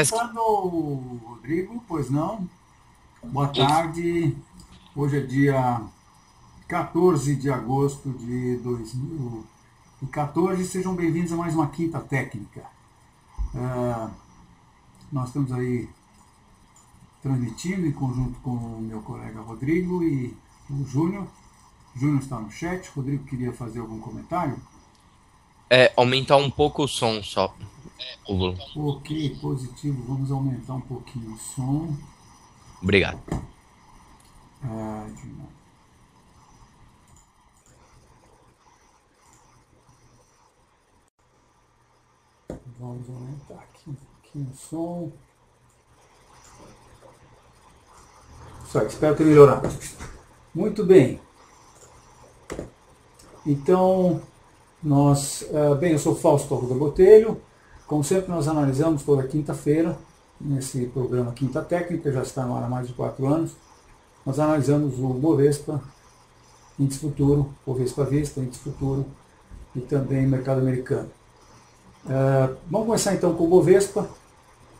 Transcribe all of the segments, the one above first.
esquece que... Rodrigo, pois não? Boa tarde. Hoje é dia 14 de agosto de 2014. Sejam bem-vindos a mais uma Quinta Técnica. Nós estamos aí transmitindo em conjunto com o meu colega Rodrigo e o Júnior. O Júnior está no chat. Rodrigo queria fazer algum comentário? Aumentar um pouco o som só. Ok, positivo. Vamos aumentar um pouquinho o som. Obrigado. Vamos aumentar aqui um pouquinho o som. Só, espero ter melhorado. Muito bem. Então, eu sou Fausto Arruda Botelho. Como sempre, nós analisamos toda quinta-feira, nesse programa Quinta Técnica, já está no ar há mais de 4 anos. Nós analisamos o Bovespa, Índice Futuro, Bovespa Vista, Índice Futuro e também mercado americano. Vamos começar então com o Bovespa,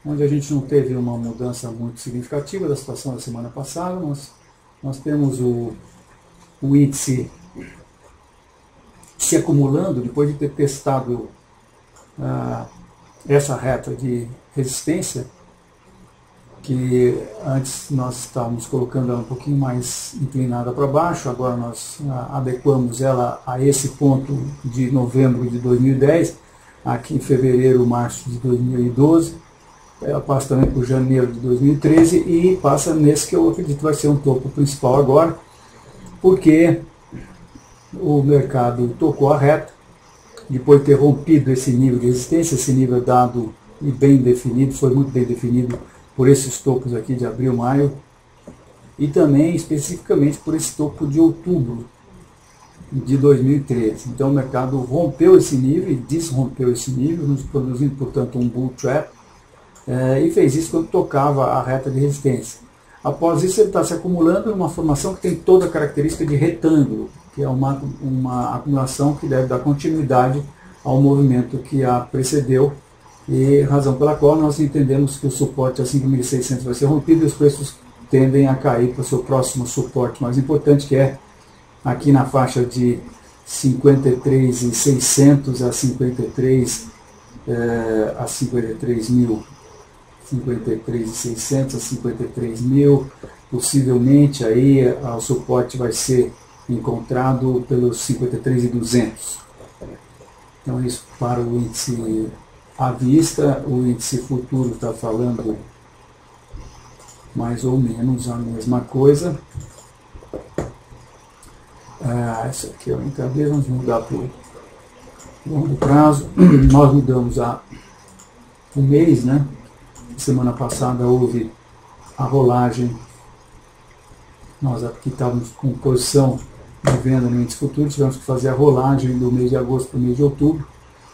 onde a gente não teve uma mudança muito significativa da situação da semana passada. Nós temos o índice se acumulando depois de ter testado essa reta de resistência, que antes nós estávamos colocando ela um pouquinho mais inclinada para baixo, agora nós adequamos ela a esse ponto de novembro de 2010, aqui em fevereiro, março de 2012, ela passa também por janeiro de 2013 e passa nesse que eu acredito vai ser um topo principal agora, porque o mercado tocou a reta, depois de ter rompido esse nível de resistência. Esse nível dado e bem definido, foi muito bem definido por esses topos aqui de abril, maio, e também especificamente por esse topo de outubro de 2013. Então o mercado rompeu esse nível e desrompeu esse nível, nos produzindo, portanto, um bull trap, e fez isso quando tocava a reta de resistência. Após isso, ele está se acumulando numa formação que tem toda a característica de retângulo, que é uma acumulação que deve dar continuidade ao movimento que a precedeu, e razão pela qual nós entendemos que o suporte a 5.600 vai ser rompido e os preços tendem a cair para o seu próximo suporte mais importante, que é aqui na faixa de 53.600 a 53.000. 53.600 a 53.000, possivelmente aí o suporte vai ser encontrado pelos 53.200. Então isso para o índice à vista. O índice futuro está falando mais ou menos a mesma coisa. Isso aqui é o intraday, vamos mudar para o longo prazo. Nós mudamos o mês, né? Semana passada houve a rolagem, nós aqui estávamos com posição de venda no índice futuro, tivemos que fazer a rolagem do mês de agosto para o mês de outubro.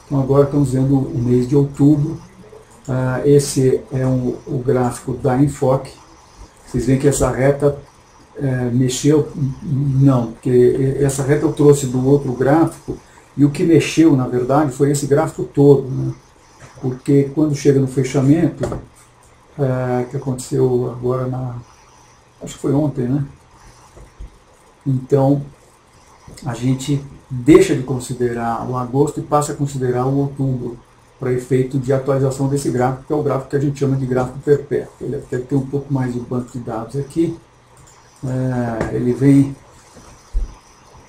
Então agora estamos vendo o mês de outubro. Esse é o gráfico da Enfoque. Vocês veem que essa reta mexeu? Não, porque essa reta eu trouxe do outro gráfico, e o que mexeu na verdade foi esse gráfico todo, né? Porque quando chega no fechamento, que aconteceu agora acho que foi ontem, né? Então a gente deixa de considerar o agosto e passa a considerar o outubro, para efeito de atualização desse gráfico, que é o gráfico que a gente chama de gráfico perpétuo. Ele deve ter um pouco mais de banco de dados aqui. Ele vem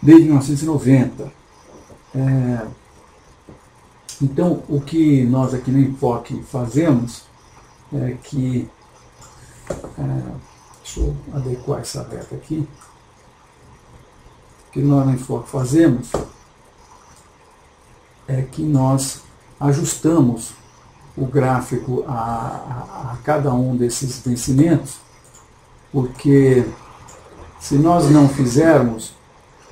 desde 1990. Então, o que nós aqui no Enfoque fazemos é que... deixa eu adequar essa reta aqui. O que nós no Enfoque fazemos é que nós ajustamos o gráfico a cada um desses vencimentos, porque se nós não fizermos,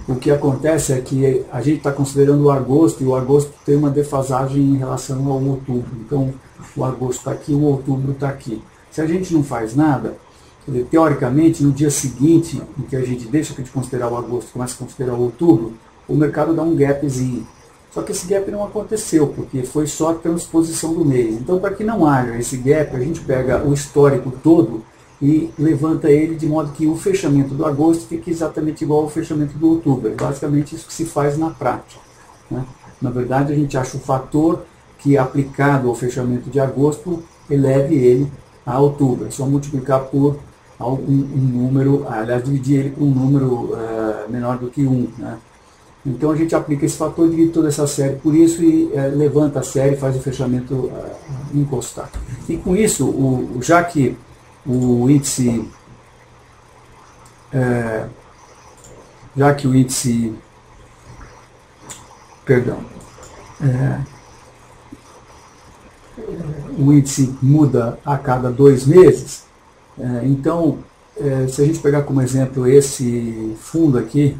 o que acontece é que a gente está considerando o agosto, e o agosto tem uma defasagem em relação ao outubro. Então, o agosto está aqui, o outubro está aqui. Se a gente não faz nada, teoricamente, no dia seguinte, em que a gente deixa de considerar o agosto e começa a considerar o outubro, o mercado dá um gapzinho. Só que esse gap não aconteceu, porque foi só a transposição do mês. Então, para que não haja esse gap, a gente pega o histórico todo e levanta ele de modo que o fechamento do agosto fique exatamente igual ao fechamento do outubro. É basicamente isso que se faz na prática, né? Na verdade, a gente acha um fator que, aplicado ao fechamento de agosto, eleve ele a outubro. É só multiplicar por um número, aliás, dividir ele por um número menor do que 1, né? Então a gente aplica esse fator, divide toda essa série por isso e levanta a série e faz o fechamento encostar. E com isso, já que o índice, o índice muda a cada 2 meses, então, se a gente pegar como exemplo esse fundo aqui,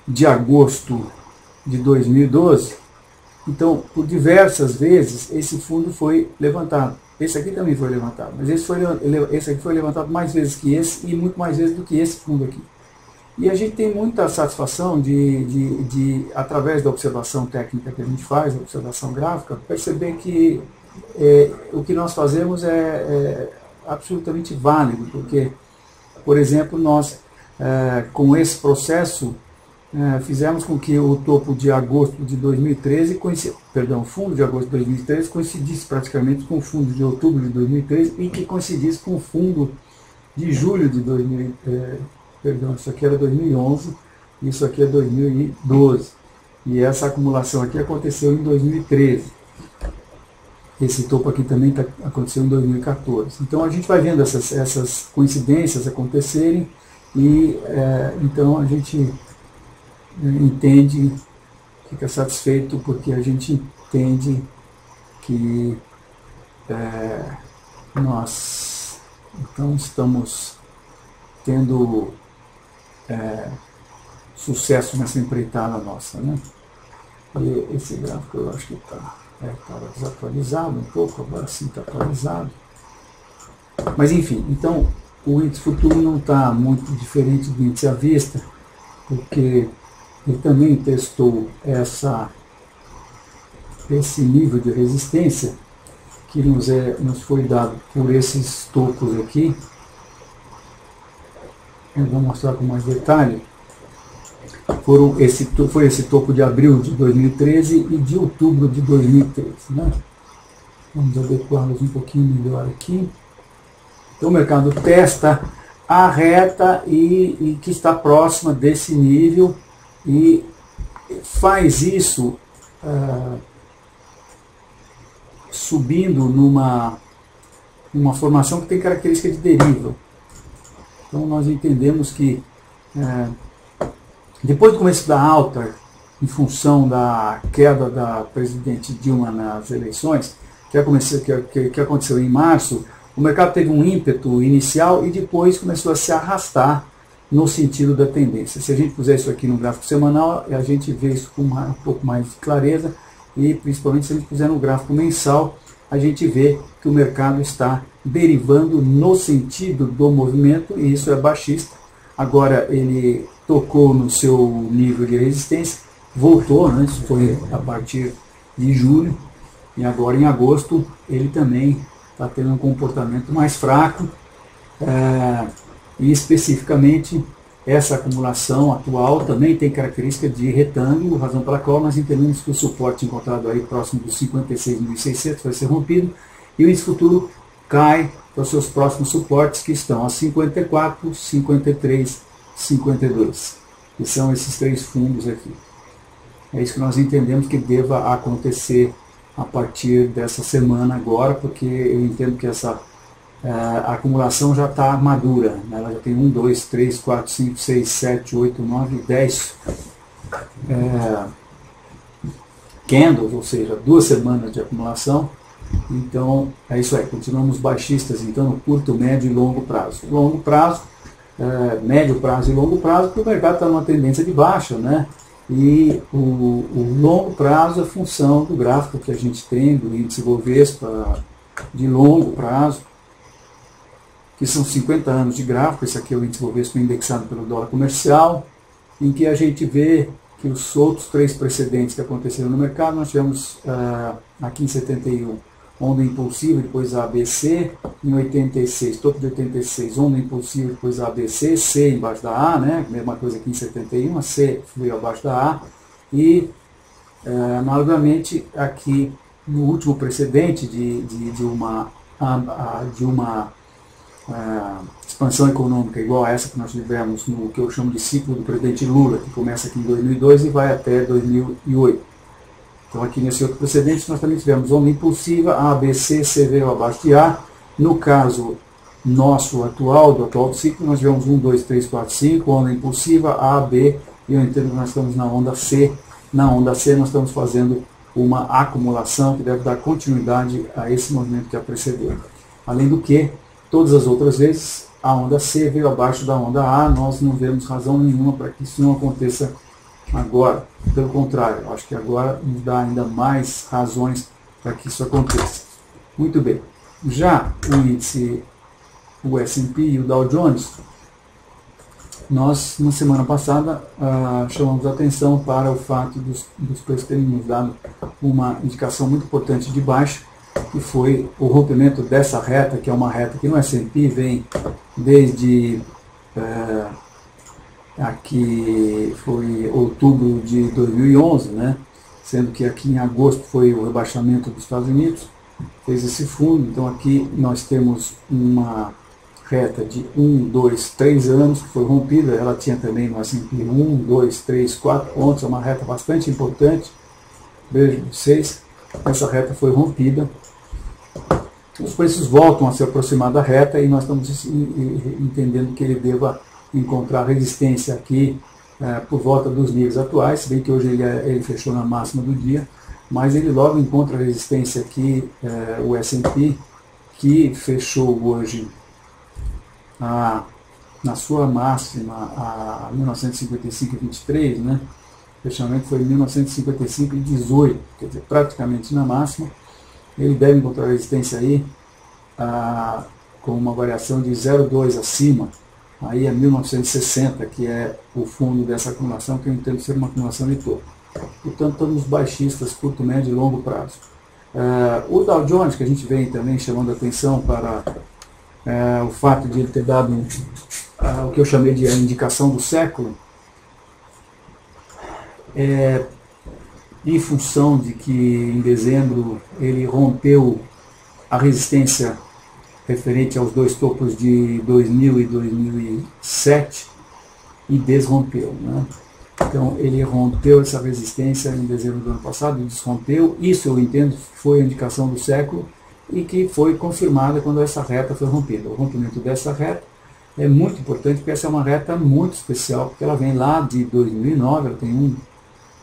de agosto de 2012, então, por diversas vezes, esse fundo foi levantado. Esse aqui também foi levantado, mas esse aqui foi levantado mais vezes que esse e muito mais vezes do que esse fundo aqui. E a gente tem muita satisfação através da observação técnica que a gente faz, a observação gráfica, perceber que o que nós fazemos é absolutamente válido, porque, por exemplo, nós, com esse processo, fizemos com que o topo de agosto de 2013, o fundo de agosto de 2013 coincidisse praticamente com o fundo de outubro de 2013 e que coincidisse com o fundo de julho de 2013. Isso aqui era 2011, isso aqui é 2012. E essa acumulação aqui aconteceu em 2013. Esse topo aqui também aconteceu em 2014. Então a gente vai vendo essas coincidências acontecerem e então a gente entende, fica satisfeito porque a gente entende que nós então estamos tendo sucesso nessa empreitada nossa, né? E esse gráfico eu acho que estava desatualizado um pouco, agora sim está atualizado. Mas enfim, então o índice futuro não está muito diferente do índice à vista, porque ele também testou esse nível de resistência que nos foi dado por esses topos aqui. Eu vou mostrar com mais detalhe. Foi esse topo de abril de 2013 e de outubro de 2013. Né? Vamos adequá-los um pouquinho melhor aqui. Então o mercado testa a reta e que está próxima desse nível e faz isso subindo numa formação que tem característica de deriva. Então nós entendemos que depois do começo da alta, em função da queda da presidente Dilma nas eleições, que aconteceu em março, o mercado teve um ímpeto inicial e depois começou a se arrastar no sentido da tendência. Se a gente puser isso aqui no gráfico semanal, a gente vê isso com um pouco mais de clareza e principalmente se a gente puser no gráfico mensal, a gente vê que o mercado está derivando no sentido do movimento e isso é baixista. Agora ele tocou no seu nível de resistência, voltou, né? Isso foi a partir de julho e agora em agosto ele também está tendo um comportamento mais fraco e especificamente essa acumulação atual também tem característica de retângulo, razão pela qual nós entendemos que o suporte encontrado aí próximo dos 56.600 vai ser rompido e o índice futuro cai para os seus próximos suportes que estão a 54, 53, 52. E são esses 3 fundos aqui. É isso que nós entendemos que deva acontecer a partir dessa semana agora, porque eu entendo que essa a acumulação já está madura, né? Ela já tem 1, 2, 3, 4, 5, 6, 7, 8, 9, 10 candles, ou seja, 2 semanas de acumulação. Então é isso aí, continuamos baixistas então no curto, médio e longo prazo. Longo prazo, médio prazo e longo prazo, porque o mercado está numa tendência de baixa, né? E o longo prazo é função do gráfico que a gente tem, do índice Bovespa de longo prazo, que são 50 anos de gráfico. Esse aqui é o índice Bovespa indexado pelo dólar comercial, em que a gente vê que os outros 3 precedentes que aconteceram no mercado, nós tivemos aqui em 71, onda impulsiva, depois ABC, em 86, topo de 86, onda impulsiva, depois ABC, C embaixo da A, né? Mesma coisa aqui em 71, a C veio abaixo da A, e análogamente aqui no último precedente de uma expansão econômica igual a essa que nós tivemos no que eu chamo de ciclo do presidente Lula, que começa aqui em 2002 e vai até 2008. Então aqui nesse outro precedente nós também tivemos onda impulsiva, A, B, C, C veio abaixo de A. No caso nosso atual, do atual ciclo, nós tivemos 1, 2, 3, 4, 5, onda impulsiva, A, B, e eu entendo que nós estamos na onda C. Na onda C nós estamos fazendo uma acumulação que deve dar continuidade a esse movimento que a precedeu. Além do que, todas as outras vezes, a onda C veio abaixo da onda A, nós não vemos razão nenhuma para que isso não aconteça agora. Pelo contrário, acho que agora nos dá ainda mais razões para que isso aconteça. Muito bem. Já o índice, o S&P e o Dow Jones, nós, na semana passada, chamamos a atenção para o fato dos preços terem nos dado uma indicação muito importante de baixa, que foi o rompimento dessa reta, que é uma reta que no S&P vem desde aqui foi outubro de 2011, né? Sendo que aqui em agosto foi o rebaixamento dos Estados Unidos, fez esse fundo. Então aqui nós temos uma reta de 1, 2, 3 anos que foi rompida. Ela tinha também no S&P 1, 2, 3, 4 pontos, é uma reta bastante importante. Vejo vocês, essa reta foi rompida. Os preços voltam a se aproximar da reta e nós estamos entendendo que ele deva encontrar resistência aqui por volta dos níveis atuais, se bem que hoje ele fechou na máxima do dia, mas ele logo encontra resistência aqui, o S&P, que fechou hoje na sua máxima a 1955,23, né? O fechamento foi 1955,18, quer dizer, praticamente na máxima. Ele deve encontrar resistência aí com uma variação de 0,2 acima, aí é 1960, que é o fundo dessa acumulação, que eu entendo ser uma acumulação de topo. Portanto, estamos baixistas, curto, médio e longo prazo. O Dow Jones, que a gente vem também chamando a atenção para o fato de ele ter dado o que eu chamei de a indicação do século, em função de que em dezembro ele rompeu a resistência referente aos 2 topos de 2000 e 2007 e desrompeu, né? Então ele rompeu essa resistência em dezembro do ano passado e desrompeu. Isso eu entendo foi a indicação do século e que foi confirmada quando essa reta foi rompida. O rompimento dessa reta é muito importante porque essa é uma reta muito especial, porque ela vem lá de 2009, ela tem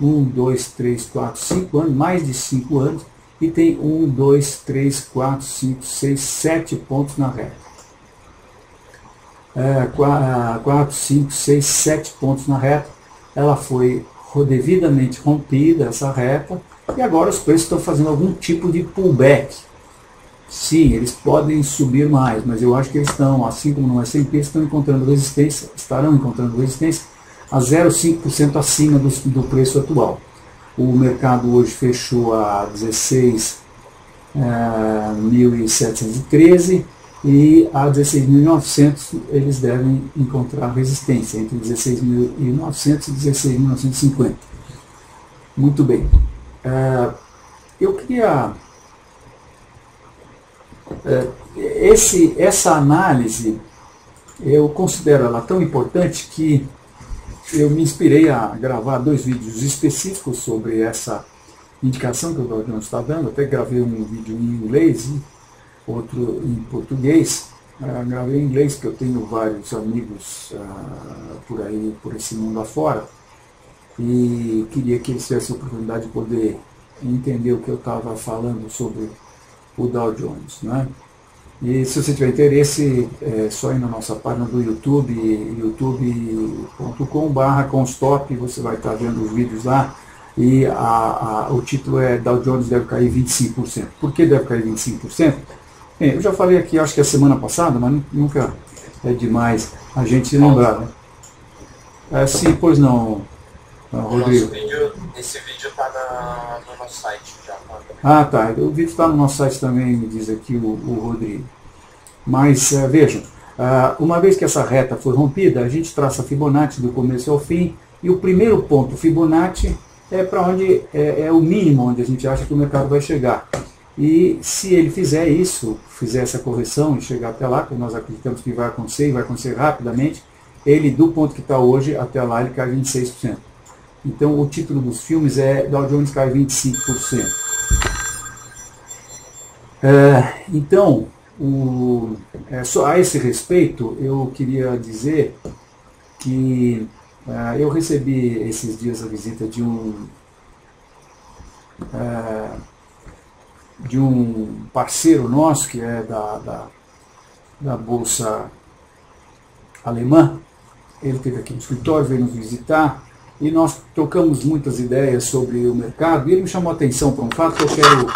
1, 2, 3, 4, 5 anos, mais de 5 anos, e tem 1, 2, 3, 4, 5, 6, 7 pontos na reta. 4, 5, 6, 7 pontos na reta. Ela foi devidamente rompida, essa reta, e agora os preços estão fazendo algum tipo de pullback. Sim, eles podem subir mais, mas eu acho que eles estão, assim como no S&P, estarão encontrando resistência a 0,5% acima do preço atual. O mercado hoje fechou a 16.713 e a 16.900 eles devem encontrar resistência, entre 16.900 e 16.950. Muito bem. Eu queria... essa análise, eu considero ela tão importante que eu me inspirei a gravar 2 vídeos específicos sobre essa indicação que o Dow Jones está dando. Até gravei um vídeo em inglês e outro em português. Gravei em inglês porque eu tenho vários amigos por aí, por esse mundo afora, e queria que eles tivessem a oportunidade de poder entender o que eu estava falando sobre o Dow Jones, né? E se você tiver interesse, é só ir na nossa página do YouTube, youtube.com/constop, você vai estar vendo os vídeos lá, e o título é Dow Jones deve cair 25%. Por que deve cair 25%? Bem, eu já falei aqui, acho que a semana passada, mas nunca é demais a gente lembrar, né? Sim, pois não, Rodrigo. Esse vídeo está no nosso site já. Ah, tá. O vídeo está no nosso site também, me diz aqui o Rodrigo. Mas vejam, uma vez que essa reta foi rompida, a gente traça a Fibonacci do começo ao fim, e o primeiro ponto Fibonacci é para onde é o mínimo onde a gente acha que o mercado vai chegar. E se ele fizer isso, fizer essa correção e chegar até lá, que nós acreditamos que vai acontecer, e vai acontecer rapidamente, ele, do ponto que está hoje até lá, ele cai 26%. Então, o título dos filmes é Dow Jones cai 25%. Então, a esse respeito, eu queria dizer que eu recebi esses dias a visita de um parceiro nosso, que é da Bolsa Alemã. Ele esteve aqui no escritório, veio nos visitar, e nós trocamos muitas ideias sobre o mercado, e ele me chamou a atenção para um fato que eu quero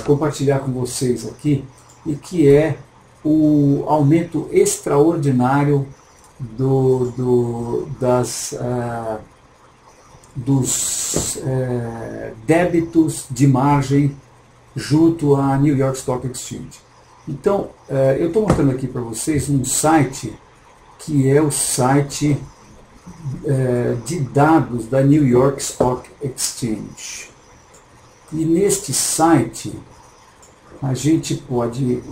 compartilhar com vocês aqui, e que é o aumento extraordinário dos débitos de margem junto à New York Stock Exchange. Então, eu estou mostrando aqui para vocês um site que é o site de dados da New York Stock Exchange. E neste site a gente pode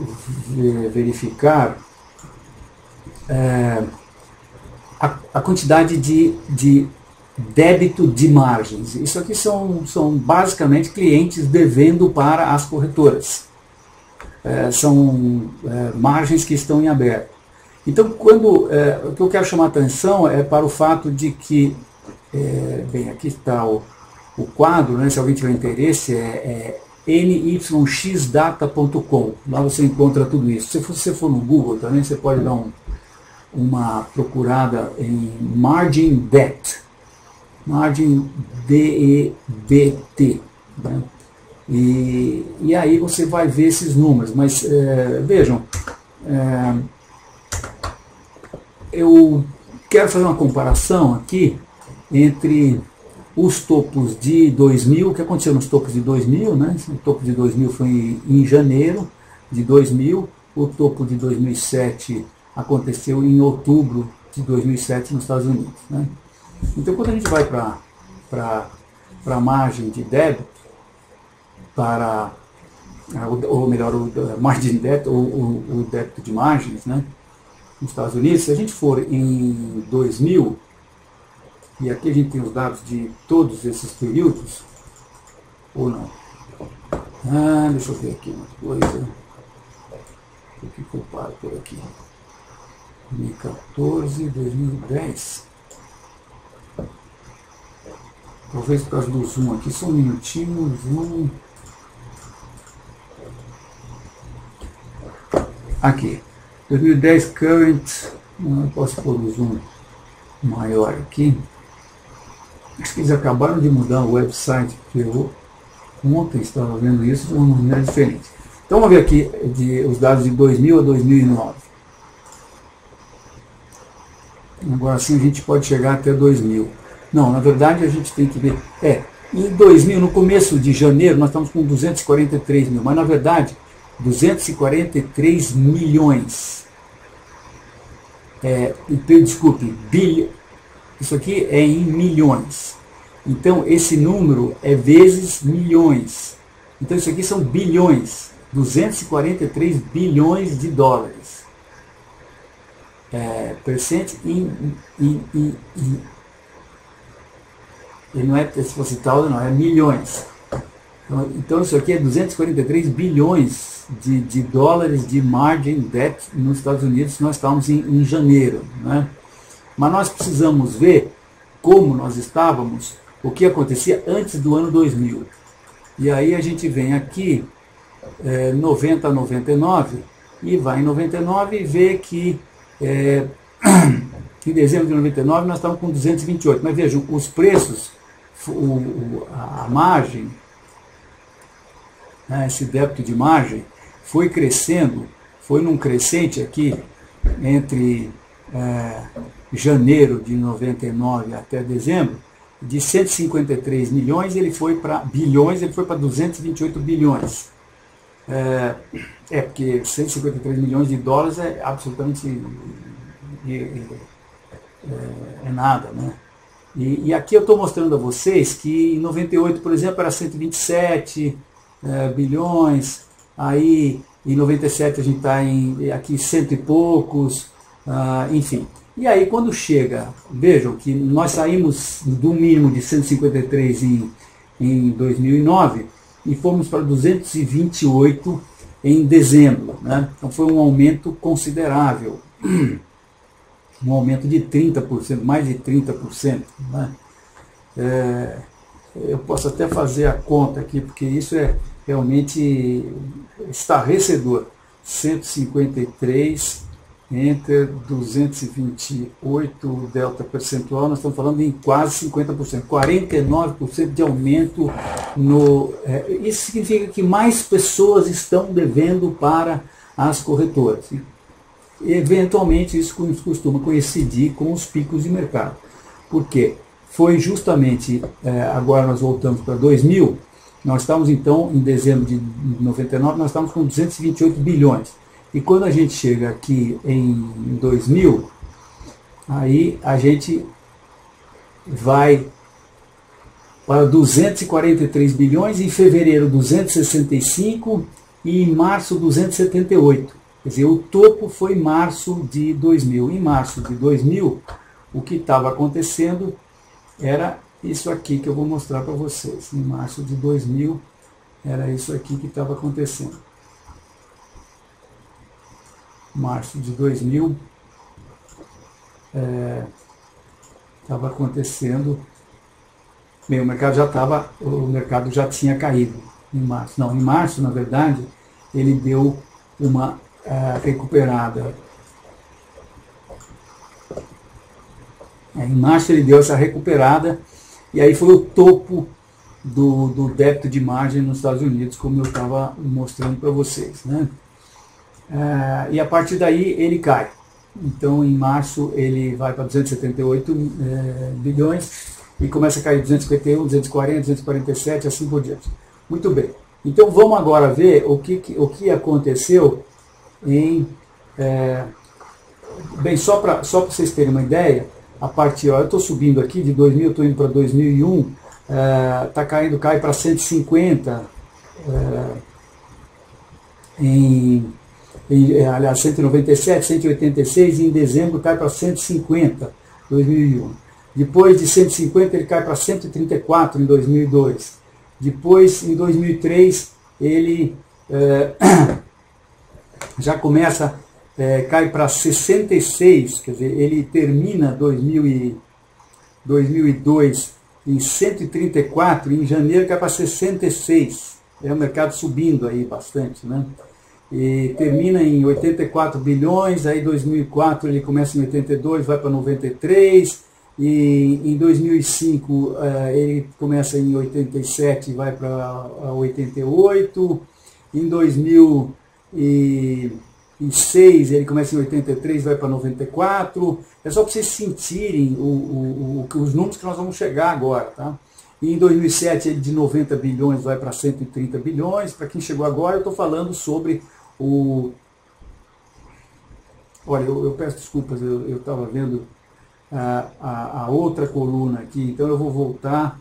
verificar a quantidade de débito de margens. Isso aqui são basicamente clientes devendo para as corretoras. São margens que estão em aberto. Então, o que eu quero chamar a atenção é para o fato de que, bem, aqui está o quadro, né, se alguém tiver interesse, é nyxdata.com. Lá você encontra tudo isso. Se você for no Google também, você pode dar uma procurada em Margin Debt. Margin DEBT. Né? E aí você vai ver esses números. Mas vejam, eu quero fazer uma comparação aqui entre os topos de 2000, o que aconteceu nos topos de 2000, né? O topo de 2000 foi em janeiro de 2000, o topo de 2007 aconteceu em outubro de 2007 nos Estados Unidos. Né? Então, quando a gente vai para a margem de débito, ou melhor, margem de débito, ou o débito de margens, né? Nos Estados Unidos, se a gente for em 2000, e aqui a gente tem os dados de todos esses períodos, ou não? Deixa eu ver aqui uma coisa. O que eu paro por aqui? 2014, 2010. Talvez por causa do zoom aqui, só um minutinho, zoom. Aqui. 2010 current, não posso pôr o zoom maior aqui. Acho que eles acabaram de mudar o website, porque eu ontem estava vendo isso de uma maneira diferente. Então vamos ver aqui os dados de 2000 a 2009. Agora sim a gente pode chegar até 2000. Não, na verdade a gente tem que ver. Em 2000, no começo de janeiro, nós estamos com 243 mil, mas na verdade 243 milhões. Desculpe, isso aqui é em milhões. Então esse número é vezes milhões. Então isso aqui são bilhões. 243 bilhões de dólares. Percent ele não é, se fosse tal, não, é milhões. Então isso aqui é 243 bilhões de dólares de margin debt nos Estados Unidos. Nós estamos em janeiro, né? Mas nós precisamos ver como nós estávamos, o que acontecia antes do ano 2000. E aí a gente vem aqui, 90 a 99, e vai em 99 e vê que em dezembro de 99 nós estávamos com 228. Mas vejam, os preços, a margem, né, esse débito de margem, foi crescendo, foi num crescente aqui entre janeiro de 99 até dezembro, de 153 milhões, ele foi para bilhões, ele foi para 228 bilhões. Porque 153 milhões de dólares é absolutamente nada, né? E aqui eu estou mostrando a vocês que em 98, por exemplo, era 127 bilhões, aí em 97 a gente está aqui cento e poucos, enfim. E aí quando chega, vejam que nós saímos do mínimo de 153 em 2009 e fomos para 228 em dezembro, né? Então foi um aumento considerável, um aumento de 30%, mais de 30%, né? Eu posso até fazer a conta aqui, porque isso é realmente estarrecedor. 153 entre 228 delta percentual, nós estamos falando em quase 50%, 49% de aumento. Isso significa que mais pessoas estão devendo para as corretoras. E, eventualmente, isso costuma coincidir com os picos de mercado. Por quê? Foi justamente, agora nós voltamos para 2000, nós estamos então, em dezembro de 99, nós estamos com 228 bilhões. E quando a gente chega aqui em 2000, aí a gente vai para 243 bilhões, em fevereiro 265 e em março 278. Quer dizer, o topo foi em março de 2000. Em março de 2000, o que estava acontecendo era isso aqui que eu vou mostrar para vocês. Em março de 2000, era isso aqui que estava acontecendo. Março de 2000, estava acontecendo, bem, o mercado já tinha caído em março. Não, em março, na verdade, ele deu uma recuperada. Em março ele deu essa recuperada, e aí foi o topo do débito de margem nos Estados Unidos, como eu estava mostrando para vocês, né? E a partir daí ele cai. Então em março ele vai para 278 bilhões e começa a cair 251, 240, 247, assim por diante. Muito bem. Então vamos agora ver o que aconteceu bem, só para vocês terem uma ideia, a partir, eu estou subindo aqui de 2000, estou indo para 2001, cai para 150 aliás, 197, 186, e em dezembro cai para 150, 2001. Depois de 150 ele cai para 134 em 2002. Depois, em 2003, ele já começa, cai para 66, quer dizer, ele termina 2002 em 134, e em janeiro cai para 66. É o mercado subindo aí bastante, né? E termina em 84 bilhões, aí em 2004 ele começa em 82, vai para 93, e em 2005 ele começa em 87 e vai para 88, em 2006 ele começa em 83 e vai para 94, é só para vocês sentirem os números que nós vamos chegar agora, tá? E em 2007 ele de 90 bilhões vai para 130 bilhões, para quem chegou agora eu estou falando sobre Olha, eu peço desculpas, eu estava vendo a outra coluna aqui, então eu vou voltar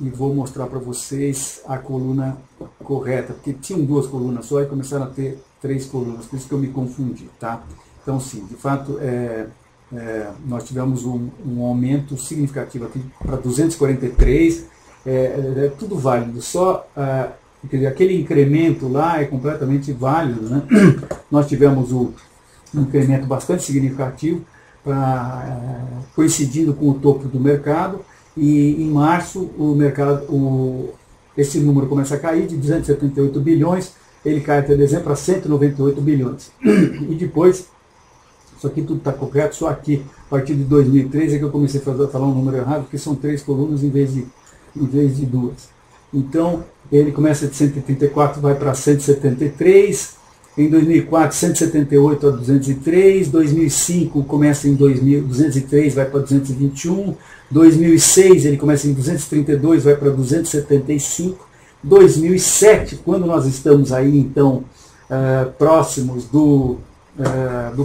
e vou mostrar para vocês a coluna correta, porque tinham duas colunas só e começaram a ter três colunas, por isso que eu me confundi, tá? Então sim, de fato, nós tivemos um aumento significativo aqui para 243, tudo válido, só... Quer dizer, aquele incremento lá é completamente válido, né? Nós tivemos um incremento bastante significativo, coincidindo com o topo do mercado, e em março esse número começa a cair de 278 bilhões, ele cai até dezembro para 198 bilhões. E depois, isso aqui tudo está correto, só aqui, a partir de 2003 é que eu comecei a falar um número errado, porque são três colunas em vez de duas. Então, ele começa de 134, vai para 173, em 2004 178 a 203, 2005 começa em 203, vai para 221, 2006 ele começa em 232, vai para 275, 2007, quando nós estamos aí então próximos do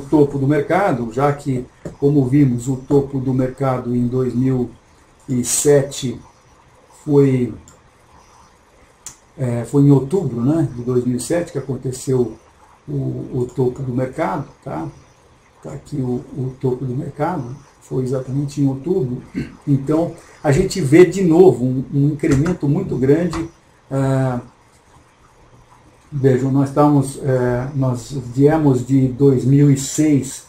topo do mercado, já que, como vimos, o topo do mercado em 2007 foi em outubro, né, de 2007 que aconteceu o topo do mercado, tá? Tá aqui o topo do mercado, foi exatamente em outubro. Então, a gente vê de novo um incremento muito grande. Vejam, nós viemos de 2006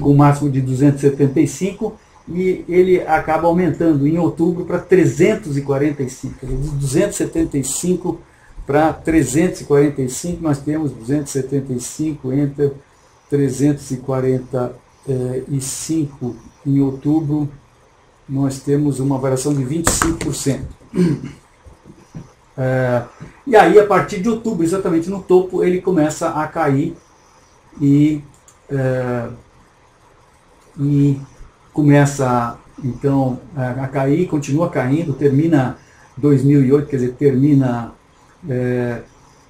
com um máximo de 275 e ele acaba aumentando em outubro para 345. De 275 para 345, nós temos 275 entre 345 em outubro, nós temos uma variação de 25%. E aí, a partir de outubro, exatamente no topo, ele começa a cair e começa, então, a cair, continua caindo, termina 2008, quer dizer, termina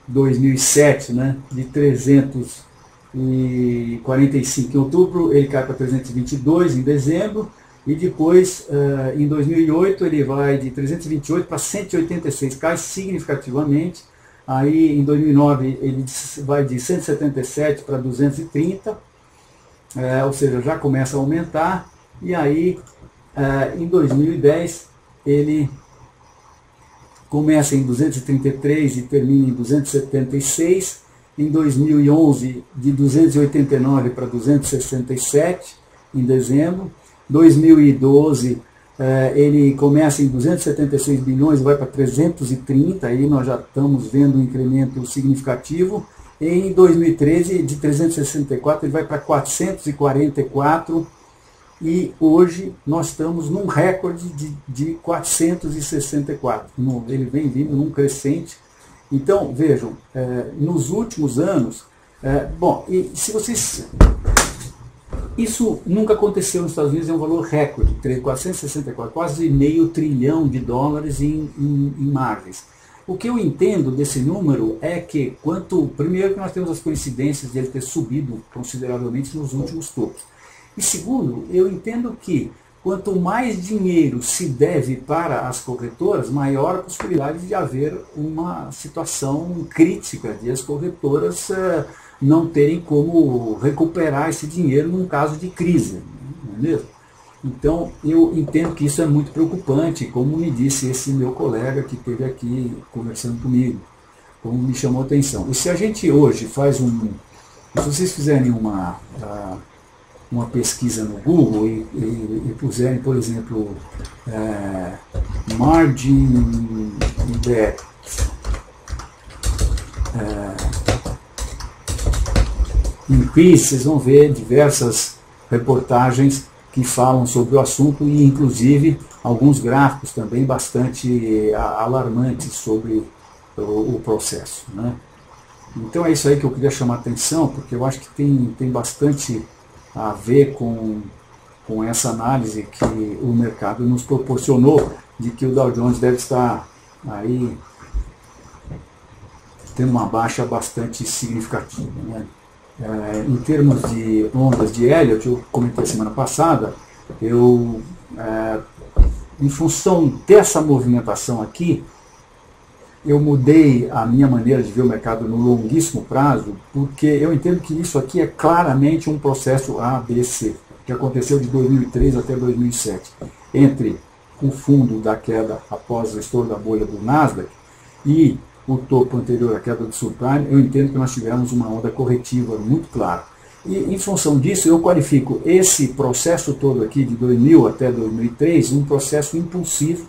2007, né, de 345 em outubro, ele cai para 322 em dezembro, e depois, em 2008, ele vai de 328 para 186, cai significativamente. Aí, em 2009, ele vai de 177 para 230, ou seja, já começa a aumentar. E aí, em 2010, ele começa em 233 e termina em 276. Em 2011, de 289 para 267, em dezembro. 2012, ele começa em 276 bilhões e vai para 330, aí nós já estamos vendo um incremento significativo. Em 2013, de 364, ele vai para 444, e hoje nós estamos num recorde de 464. Ele vem vindo num crescente. Então, vejam, nos últimos anos, e se vocês... Isso nunca aconteceu nos Estados Unidos, é um valor recorde, 464, quase meio trilhão de dólares em margens. O que eu entendo desse número é que, primeiro, que nós temos as coincidências de ele ter subido consideravelmente nos últimos topos. E segundo, eu entendo que quanto mais dinheiro se deve para as corretoras, maior a possibilidade de haver uma situação crítica de as corretoras não terem como recuperar esse dinheiro num caso de crise, não é mesmo? Então, eu entendo que isso é muito preocupante, como me disse esse meu colega que esteve aqui conversando comigo, como me chamou a atenção. E se a gente hoje faz se vocês fizerem uma pesquisa no Google e puserem, por exemplo, margin index, increase, vocês vão ver diversas reportagens que falam sobre o assunto e inclusive alguns gráficos também bastante alarmantes sobre o processo, né? Então é isso aí que eu queria chamar a atenção, porque eu acho que tem bastante a ver com essa análise que o mercado nos proporcionou, de que o Dow Jones deve estar aí tendo uma baixa bastante significativa, né? Em termos de ondas de Elliott, eu comentei semana passada, em função dessa movimentação aqui, eu mudei a minha maneira de ver o mercado no longuíssimo prazo, porque eu entendo que isso aqui é claramente um processo ABC, que aconteceu de 2003 até 2007, entre o fundo da queda após o estouro da bolha do Nasdaq e o topo anterior à queda do subprime. Eu entendo que nós tivemos uma onda corretiva muito clara. E em função disso, eu qualifico esse processo todo aqui, de 2000 até 2003, um processo impulsivo,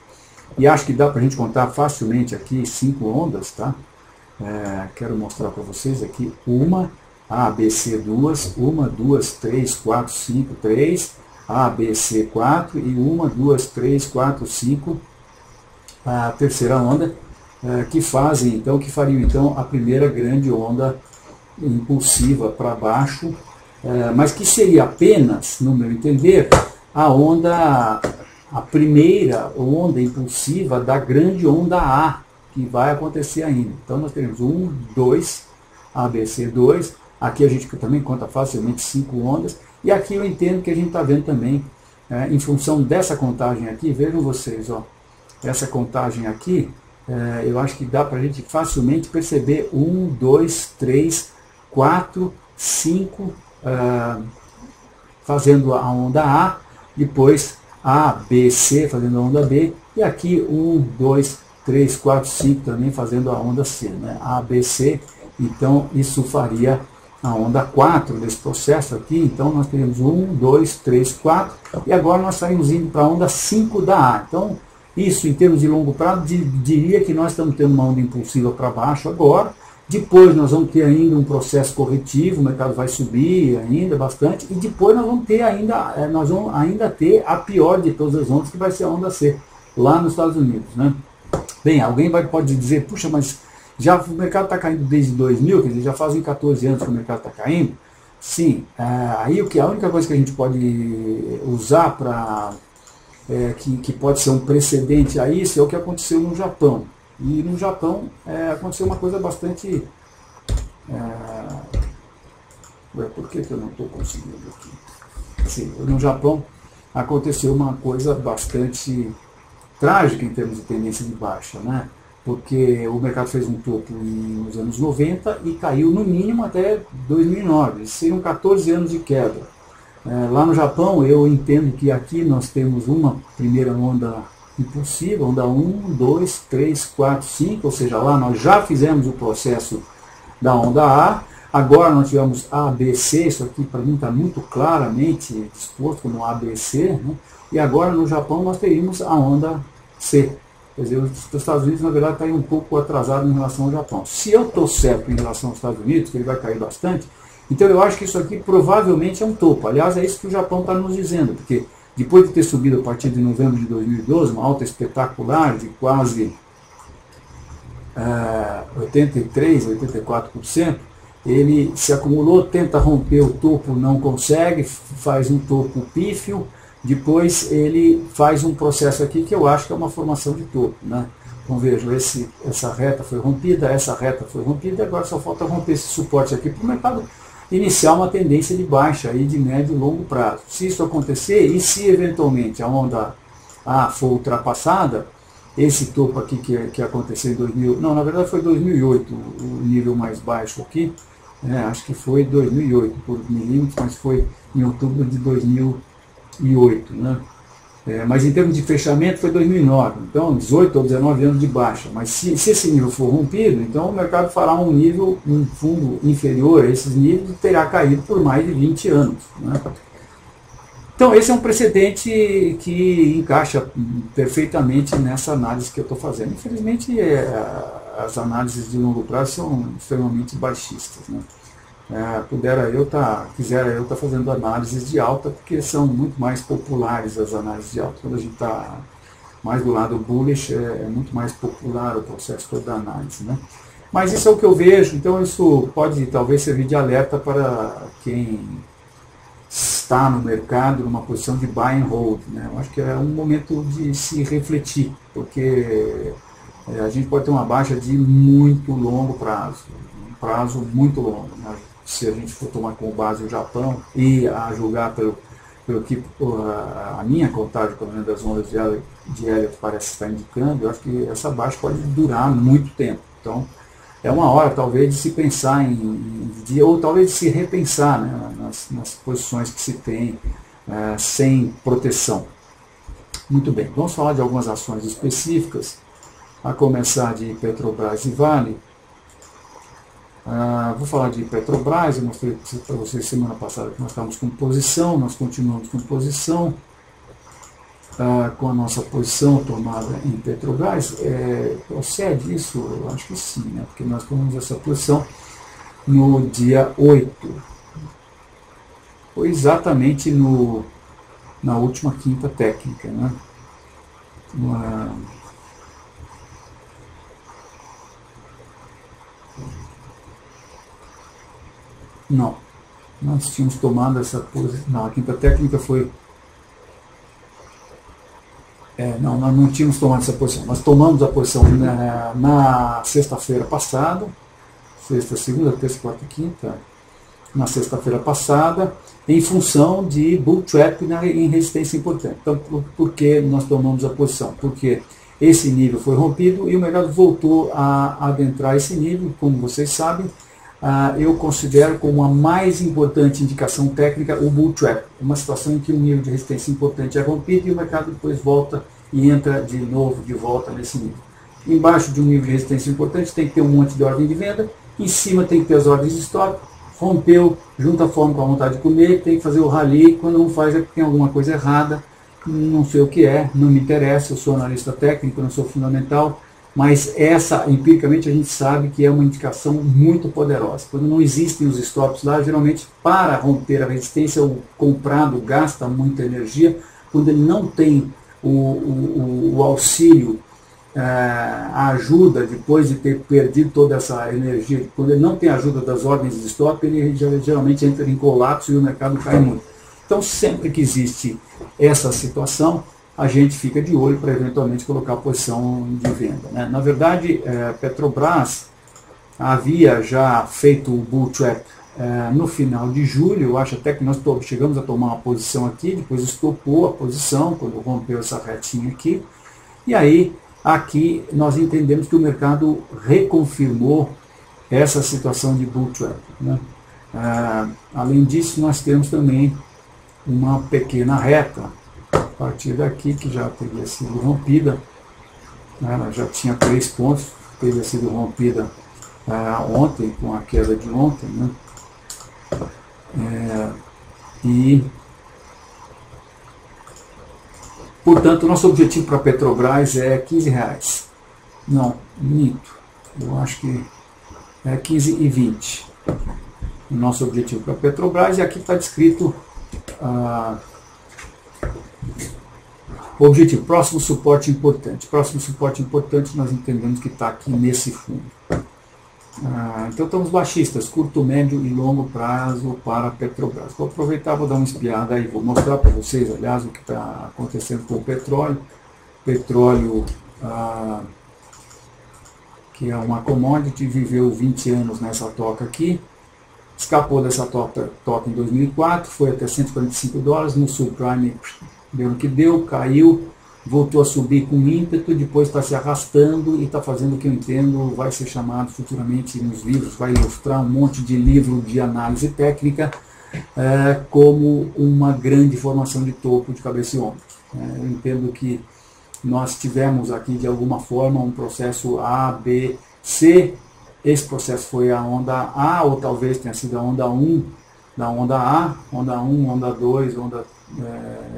e acho que dá para a gente contar facilmente aqui 5 ondas, tá? Quero mostrar para vocês aqui uma, ABC 2, 1, 2, 3, 4, 5, 3, ABC 4 e 1, 2, 3, 4, 5, a terceira onda, que fariam então a primeira grande onda impulsiva para baixo, mas que seria apenas, no meu entender, a primeira onda impulsiva da grande onda A, que vai acontecer ainda. Então nós teremos 1, 2, ABC2, aqui a gente também conta facilmente 5 ondas, e aqui eu entendo que a gente está vendo também, em função dessa contagem aqui, vejam vocês, ó, essa contagem aqui, eu acho que dá para a gente facilmente perceber 1, 2, 3, 4, 5, fazendo a onda A, depois A, B, C fazendo a onda B, e aqui 1, 2, 3, 4, 5 também fazendo a onda C, né? A, B, C, então isso faria a onda 4 desse processo aqui, então nós teríamos 1, 2, 3, 4, e agora nós estaríamos indo para a onda 5 da A. Então, isso em termos de longo prazo, diria que nós estamos tendo uma onda impulsiva para baixo agora, depois nós vamos ter ainda um processo corretivo, o mercado vai subir ainda bastante, e depois nós vamos ainda ter a pior de todas as ondas, que vai ser a onda C, lá nos Estados Unidos, né? Bem, alguém pode dizer, puxa, mas já o mercado está caindo desde 2000, quer dizer, já fazem 14 anos que o mercado está caindo. Sim, aí a única coisa que a gente pode usar para que pode ser um precedente a isso é o que aconteceu no Japão. E no Japão aconteceu uma coisa bastante... por que eu não estou conseguindo aqui? Sim, no Japão aconteceu uma coisa bastante trágica em termos de tendência de baixa, né? Porque o mercado fez um topo nos anos 90 e caiu no mínimo até 2009. Seriam 14 anos de queda. Lá no Japão, eu entendo que aqui nós temos uma primeira onda impulsiva, onda 1, 2, 3, 4, 5, ou seja, lá nós já fizemos o processo da onda A, agora nós tivemos ABC, isso aqui para mim está muito claramente disposto como ABC, né? E agora no Japão nós teríamos a onda C. Quer dizer, os Estados Unidos, na verdade, está um pouco atrasado em relação ao Japão. Se eu estou certo em relação aos Estados Unidos, que ele vai cair bastante, então eu acho que isso aqui provavelmente é um topo. Aliás, é isso que o Japão está nos dizendo, porque depois de ter subido a partir de novembro de 2012, uma alta espetacular de quase 83%, 84%, ele se acumulou, tenta romper o topo, não consegue, faz um topo pífio, depois ele faz um processo aqui que eu acho que é uma formação de topo, né? Então vejo, essa reta foi rompida, essa reta foi rompida, agora só falta romper esse suporte aqui para o mercado iniciar uma tendência de baixa aí de médio e longo prazo. Se isso acontecer, e se eventualmente a onda A for ultrapassada, esse topo aqui que aconteceu em 2000, não, na verdade foi 2008 o nível mais baixo aqui, acho que foi 2008 por milímetros, mas foi em outubro de 2008, né? Mas em termos de fechamento foi 2009, então 18 ou 19 anos de baixa. Mas se esse nível for rompido, então o mercado fará um fundo inferior a esses níveis e terá caído por mais de 20 anos, né? Então esse é um precedente que encaixa perfeitamente nessa análise que eu estou fazendo. Infelizmente as análises de longo prazo são extremamente baixistas, né? Quisera eu estar fazendo análises de alta, porque são muito mais populares as análises de alta. Quando a gente está mais do lado bullish, é muito mais popular o processo todo da análise, né? Mas isso é o que eu vejo, então isso pode talvez servir de alerta para quem está no mercado numa posição de buy and hold, né? Eu acho que é um momento de se refletir, porque a gente pode ter uma baixa de muito longo prazo, um prazo muito longo, né? Se a gente for tomar como base o Japão e a julgar pelo que a minha contagem, pelo menos das ondas de Elliott parece estar indicando, eu acho que essa baixa pode durar muito tempo. Então, é uma hora talvez de se pensar ou talvez de se repensar, né, nas posições que se tem sem proteção. Muito bem, vamos falar de algumas ações específicas, a começar de Petrobras e Vale. Vou falar de Petrobras, eu mostrei para vocês semana passada que nós estávamos com posição, nós continuamos com posição, com a nossa posição tomada em Petrobras. Procede isso? Eu acho que sim, né? Porque nós tomamos essa posição no dia 8. Foi exatamente na última quinta técnica, né? Não, nós tínhamos tomado essa posição. Não, a quinta técnica foi... não, nós não tínhamos tomado essa posição. Nós tomamos a posição na sexta-feira passada, sexta, segunda, terça, quarta e quinta, na sexta-feira passada, em função de bull trap em resistência importante. Então, por que nós tomamos a posição? Porque esse nível foi rompido e o mercado voltou a adentrar esse nível, como vocês sabem. Eu considero como a mais importante indicação técnica o bull trap, uma situação em que um nível de resistência importante é rompido e o mercado depois volta e entra de novo, de volta nesse nível. Embaixo de um nível de resistência importante tem que ter um monte de ordem de venda, em cima tem que ter as ordens de stop, rompeu, junta a fome com a vontade de comer, tem que fazer o rally, quando não faz é porque tem alguma coisa errada, não sei o que é, não me interessa, eu sou analista técnico, não sou fundamental, mas essa, empiricamente, a gente sabe que é uma indicação muito poderosa. Quando não existem os stops lá, geralmente, para romper a resistência, o comprado gasta muita energia. Quando ele não tem o auxílio, a ajuda, depois de ter perdido toda essa energia, quando ele não tem a ajuda das ordens de stop, ele geralmente entra em colapso e o mercado cai muito. Então, sempre que existe essa situação, a gente fica de olho para eventualmente colocar a posição de venda, né? Na verdade, Petrobras havia já feito o bull trap no final de julho. Eu acho até que nós chegamos a tomar uma posição aqui, depois estopou a posição quando rompeu essa retinha aqui. E aí, aqui, nós entendemos que o mercado reconfirmou essa situação de bull trap, né? Além disso, nós temos também uma pequena reta a partir daqui, que já teria sido rompida, né? Ela já tinha 3 pontos, teria sido rompida ontem, com a queda de ontem, né? Portanto, nosso objetivo para a Petrobras é R$15. Não, minto, eu acho que é 15,20. O nosso objetivo para a Petrobras, e aqui está descrito o objetivo, próximo suporte importante. Próximo suporte importante nós entendemos que está aqui nesse fundo. Então estamos baixistas, curto, médio e longo prazo para a Petrobras. Vou aproveitar, vou dar uma espiada aí, vou mostrar para vocês, aliás, o que está acontecendo com o petróleo. Petróleo, que é uma commodity, viveu 20 anos nessa toca aqui, escapou dessa toca em 2004, foi até $145, no subprime deu o que deu, caiu, voltou a subir com ímpeto, depois está se arrastando e está fazendo o que eu entendo, vai ser chamado futuramente nos livros, vai ilustrar um monte de livro de análise técnica como uma grande formação de topo de cabeça e ombros. Eu entendo que nós tivemos aqui de alguma forma um processo A, B, C. Esse processo foi a onda A, ou talvez tenha sido a onda 1 da onda A, onda 1, onda 2, onda...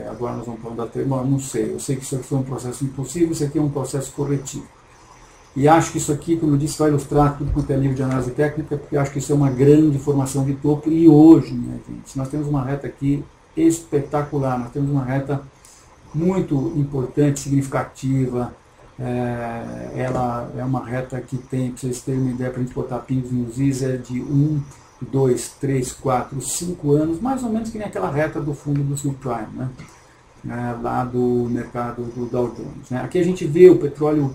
agora nós vamos para a onda 3, não sei. Eu sei que isso aqui foi um processo impossível, isso aqui é um processo corretivo. E acho que isso aqui, como eu disse, vai ilustrar tudo quanto é livro de análise técnica, porque acho que isso é uma grande formação de topo. E hoje, minha gente, nós temos uma reta aqui espetacular, nós temos uma reta muito importante, significativa. Ela é uma reta que tem, para vocês terem uma ideia, para a gente botar pingos nos is, é de 1, 2, 3, 4, 5 anos, mais ou menos que nem aquela reta do fundo do subprime, né? Lá do mercado do Dow Jones, né? Aqui a gente vê o petróleo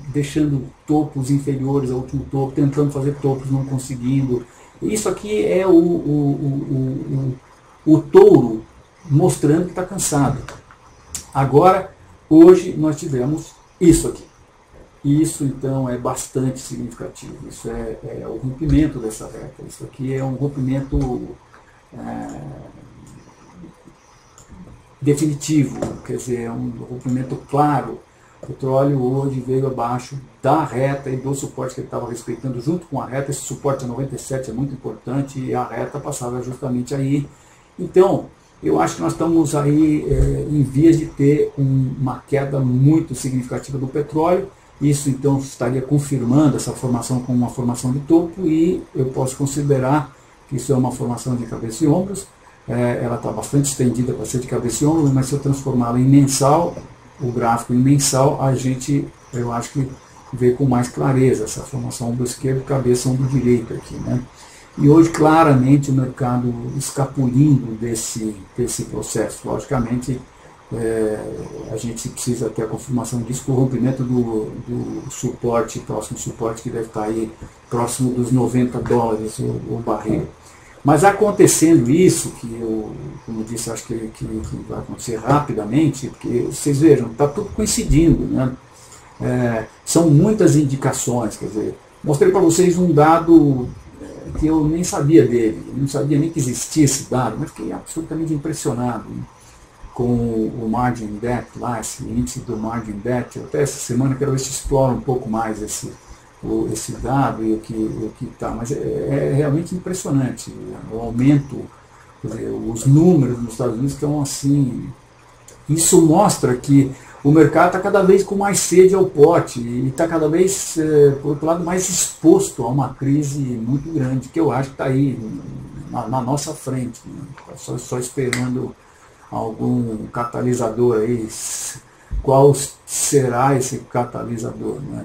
deixando topos inferiores ao último topo, tentando fazer topos, não conseguindo. Isso aqui é o touro mostrando que está cansado. Agora, hoje nós tivemos isso aqui. Isso, então, é bastante significativo. Isso é o rompimento dessa reta. Isso aqui é um rompimento definitivo, quer dizer, é um rompimento claro. O petróleo hoje veio abaixo da reta e do suporte que ele estava respeitando junto com a reta. Esse suporte a 97 é muito importante e a reta passava justamente aí. Então, eu acho que nós estamos aí em vias de ter uma queda muito significativa do petróleo. Isso, então, estaria confirmando essa formação como uma formação de topo e eu posso considerar que isso é uma formação de cabeça e ombros. Ela está bastante estendida para ser de cabeça e ombros, mas se eu transformá-la em mensal, o gráfico em mensal, eu acho que vê com mais clareza essa formação ombro esquerdo, cabeça, ombro direito aqui, né? E hoje, claramente, o mercado escapulindo desse processo. Logicamente, a gente precisa ter a confirmação disso com o rompimento do suporte, próximo suporte, que deve estar aí próximo dos $90 o barril. Mas acontecendo isso, que eu, como eu disse, acho que vai acontecer rapidamente, porque vocês vejam, está tudo coincidindo, né? São muitas indicações, quer dizer, mostrei para vocês um dado que eu nem sabia dele, não sabia nem que existia esse dado, mas fiquei absolutamente impressionado, né, com o Margin Debt lá, esse índice do Margin Debt. Até essa semana quero ver se explora um pouco mais esse dado e o que está, mas é realmente impressionante o aumento, quer dizer, os números nos Estados Unidos estão assim. Isso mostra que o mercado está cada vez com mais sede ao pote e está cada vez, por outro lado, mais exposto a uma crise muito grande, que eu acho que está aí na nossa frente, né? Só esperando algum catalisador aí. Qual será esse catalisador, né?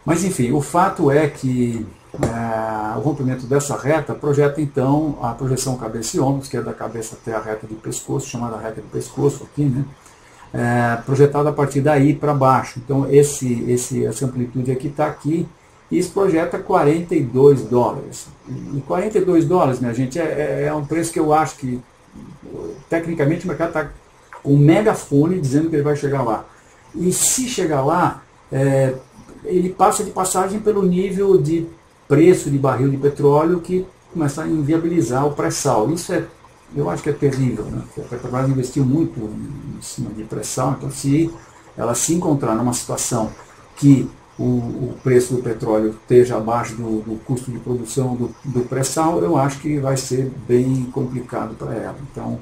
Mas enfim, o fato é que o rompimento dessa reta projeta então a projeção cabeça e ombros, que é da cabeça até a reta de pescoço, chamada reta de pescoço aqui, né? Projetada a partir daí para baixo. Então essa amplitude aqui está aqui, e isso projeta $42. E $42, minha gente, é um preço que eu acho que tecnicamente o mercado está com um megafone dizendo que ele vai chegar lá. E se chegar lá, ele passa de passagem pelo nível de preço de barril de petróleo que começa a inviabilizar o pré-sal. Isso eu acho que é terrível, né? A Petrobras investiu muito em cima de pré-sal, então se ela se encontrar numa situação que o preço do petróleo esteja abaixo do custo de produção do pré-sal, eu acho que vai ser bem complicado para ela. Então,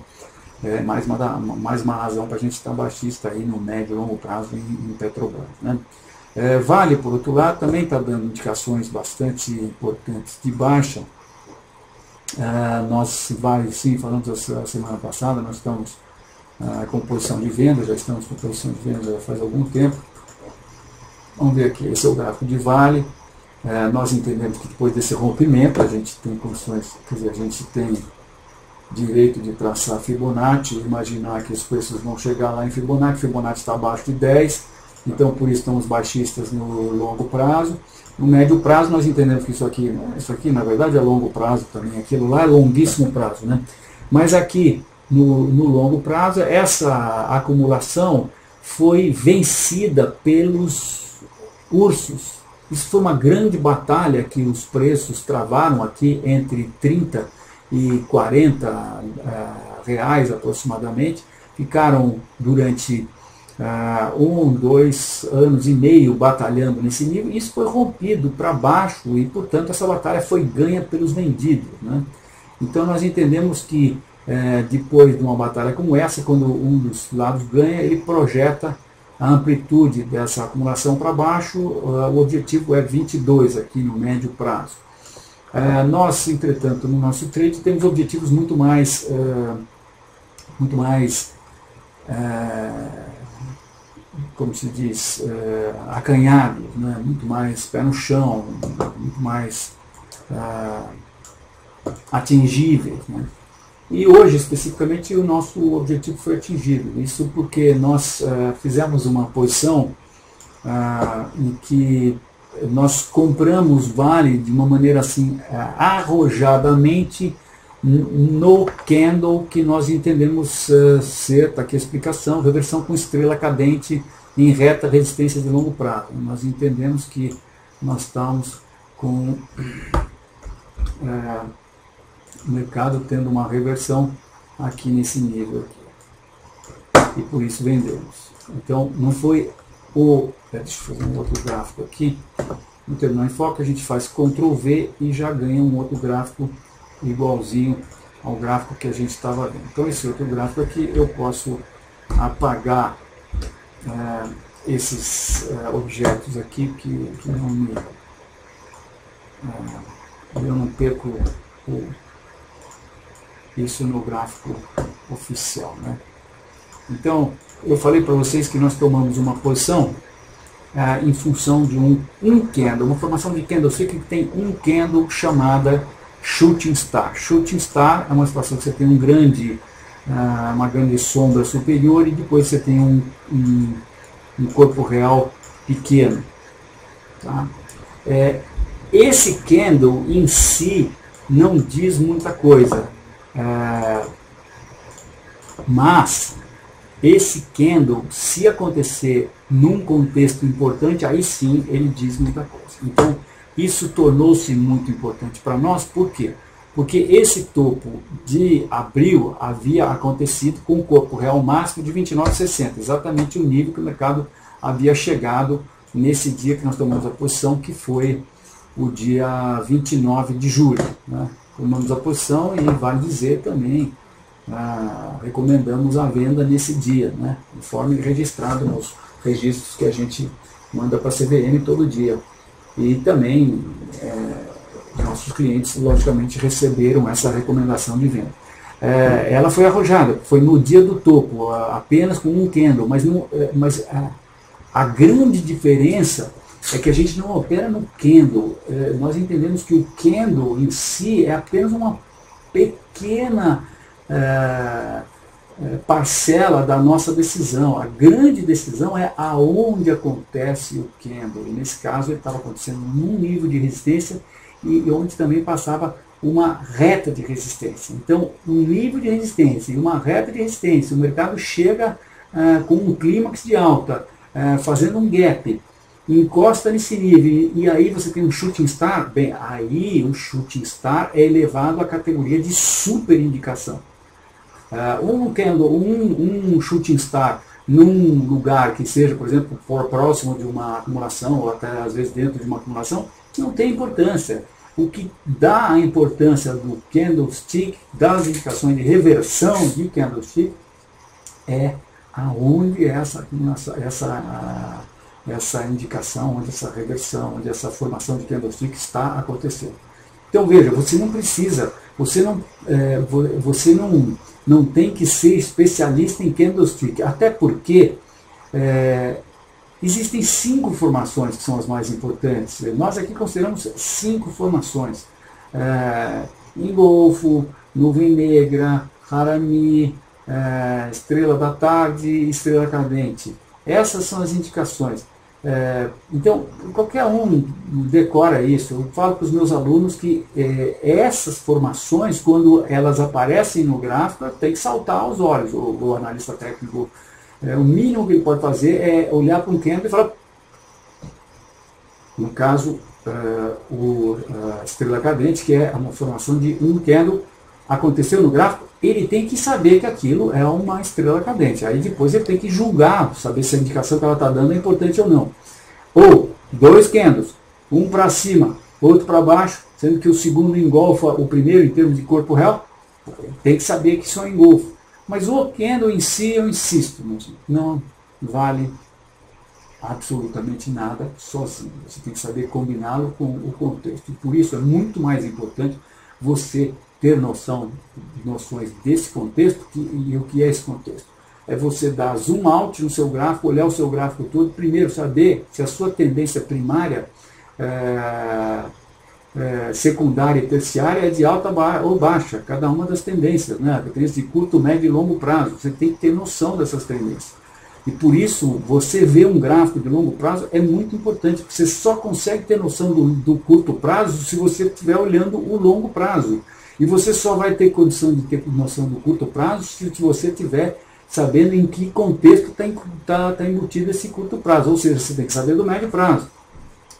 mais uma razão para a gente estar baixista aí no médio e longo prazo em Petrobras, né? Vale, por outro lado, também está dando indicações bastante importantes de baixa. Nós, sim, falamos a semana passada, nós estamos com posição de venda, já estamos com posição de venda já faz algum tempo. Vamos ver aqui, esse é o gráfico de Vale. Nós entendemos que depois desse rompimento a gente tem condições, quer dizer, a gente tem direito de traçar Fibonacci, imaginar que os preços vão chegar lá em Fibonacci. Fibonacci está abaixo de 10, então por isso estamos baixistas no longo prazo. No médio prazo nós entendemos que isso aqui na verdade é longo prazo também, aquilo lá é longuíssimo prazo, né? Mas aqui no longo prazo essa acumulação foi vencida pelos ursos. Isso foi uma grande batalha que os preços travaram aqui entre 30 e 40 reais aproximadamente, ficaram durante 2 anos e meio batalhando nesse nível, e isso foi rompido para baixo e, portanto, essa batalha foi ganha pelos vendidos, né? Então nós entendemos que depois de uma batalha como essa, quando um dos lados ganha, ele projeta a amplitude dessa acumulação para baixo. O objetivo é 22 aqui no médio prazo. Nós, entretanto, no nosso trade temos objetivos muito mais como se diz, acanhados, né? Muito mais pé no chão, muito mais atingíveis, né? E hoje, especificamente, o nosso objetivo foi atingido. Isso porque nós fizemos uma posição em que nós compramos Vale de uma maneira assim, arrojadamente, no candle que nós entendemos ser, está aqui a explicação, reversão com estrela cadente em reta resistência de longo prazo. Nós entendemos que nós estamos com o mercado tendo uma reversão aqui nesse nível aqui. E por isso vendemos. Então não foi deixa eu fazer um outro gráfico aqui. No terminal em foco a gente faz Ctrl V e já ganha um outro gráfico igualzinho ao gráfico que a gente estava vendo. Então esse outro gráfico aqui eu posso apagar esses objetos aqui que eu não perco isso no gráfico oficial, né? Então eu falei para vocês que nós tomamos uma posição em função de um candle, uma formação de candlestick que tem um candle chamada Shooting Star. Shooting Star é uma situação que você tem uma grande sombra superior e depois você tem um corpo real pequeno. Tá? Esse candle em si não diz muita coisa, mas esse candle, se acontecer num contexto importante, aí sim ele diz muita coisa. Então, isso tornou-se muito importante para nós, por quê? Porque esse topo de abril havia acontecido com o corpo real máximo de 29,60, exatamente o nível que o mercado havia chegado nesse dia que nós tomamos a posição, que foi o dia 29 de julho. Né? Tomamos a posição e vale dizer também, recomendamos a venda nesse dia, né? Conforme registrado nos registros que a gente manda para a CVM todo dia. E também nossos clientes, logicamente, receberam essa recomendação de venda. Ela foi arrojada, foi no dia do topo, apenas com um candle, mas a grande diferença é que a gente não opera no candle. Nós entendemos que o candle em si é apenas uma pequena parcela da nossa decisão. A grande decisão é aonde acontece o candle. E nesse caso ele estava acontecendo num nível de resistência e onde também passava uma reta de resistência. Então, um nível de resistência e uma reta de resistência, o mercado chega com um clímax de alta, fazendo um gap, encosta nesse nível, e aí você tem um shooting star. Bem, aí o shooting star é elevado à categoria de super indicação. Um shooting star num lugar que seja, por exemplo, próximo de uma acumulação, ou até às vezes dentro de uma acumulação, não tem importância. O que dá a importância do candlestick, das indicações de reversão de candlestick, é aonde essa indicação, onde essa reversão, onde essa formação de candlestick está acontecendo. Então veja, você não precisa, você não tem que ser especialista em candlestick, até porque existem 5 formações que são as mais importantes. Nós aqui consideramos 5 formações: engolfo, nuvem negra, harami, estrela da tarde e estrela cadente. Essas são as indicações. Então, qualquer um decora isso. Eu falo para os meus alunos que essas formações, quando elas aparecem no gráfico, tem que saltar aos olhos. O analista técnico, o mínimo que ele pode fazer é olhar para um candle e falar, no caso, a estrela cadente, que é uma formação de um candle, aconteceu no gráfico, ele tem que saber que aquilo é uma estrela cadente. Aí depois ele tem que julgar, saber se a indicação que ela está dando é importante ou não. Ou 2 candles, um para cima, outro para baixo, sendo que o segundo engolfa o primeiro em termos de corpo real, tem que saber que isso é um engolfo. Mas o candle em si, eu insisto, não vale absolutamente nada sozinho. Você tem que saber combiná-lo com o contexto. E por isso é muito mais importante você ter noções desse contexto e o que é esse contexto. É você dar zoom out no seu gráfico, olhar o seu gráfico todo, primeiro saber se a sua tendência primária, secundária e terciária é de alta ou baixa, cada uma das tendências, né? Tendência de curto, médio e longo prazo. Você tem que ter noção dessas tendências. E por isso, você ver um gráfico de longo prazo é muito importante, porque você só consegue ter noção do curto prazo se você estiver olhando o longo prazo. E você só vai ter condição de ter noção do curto prazo se você estiver sabendo em que contexto está embutido esse curto prazo. Ou seja, você tem que saber do médio prazo.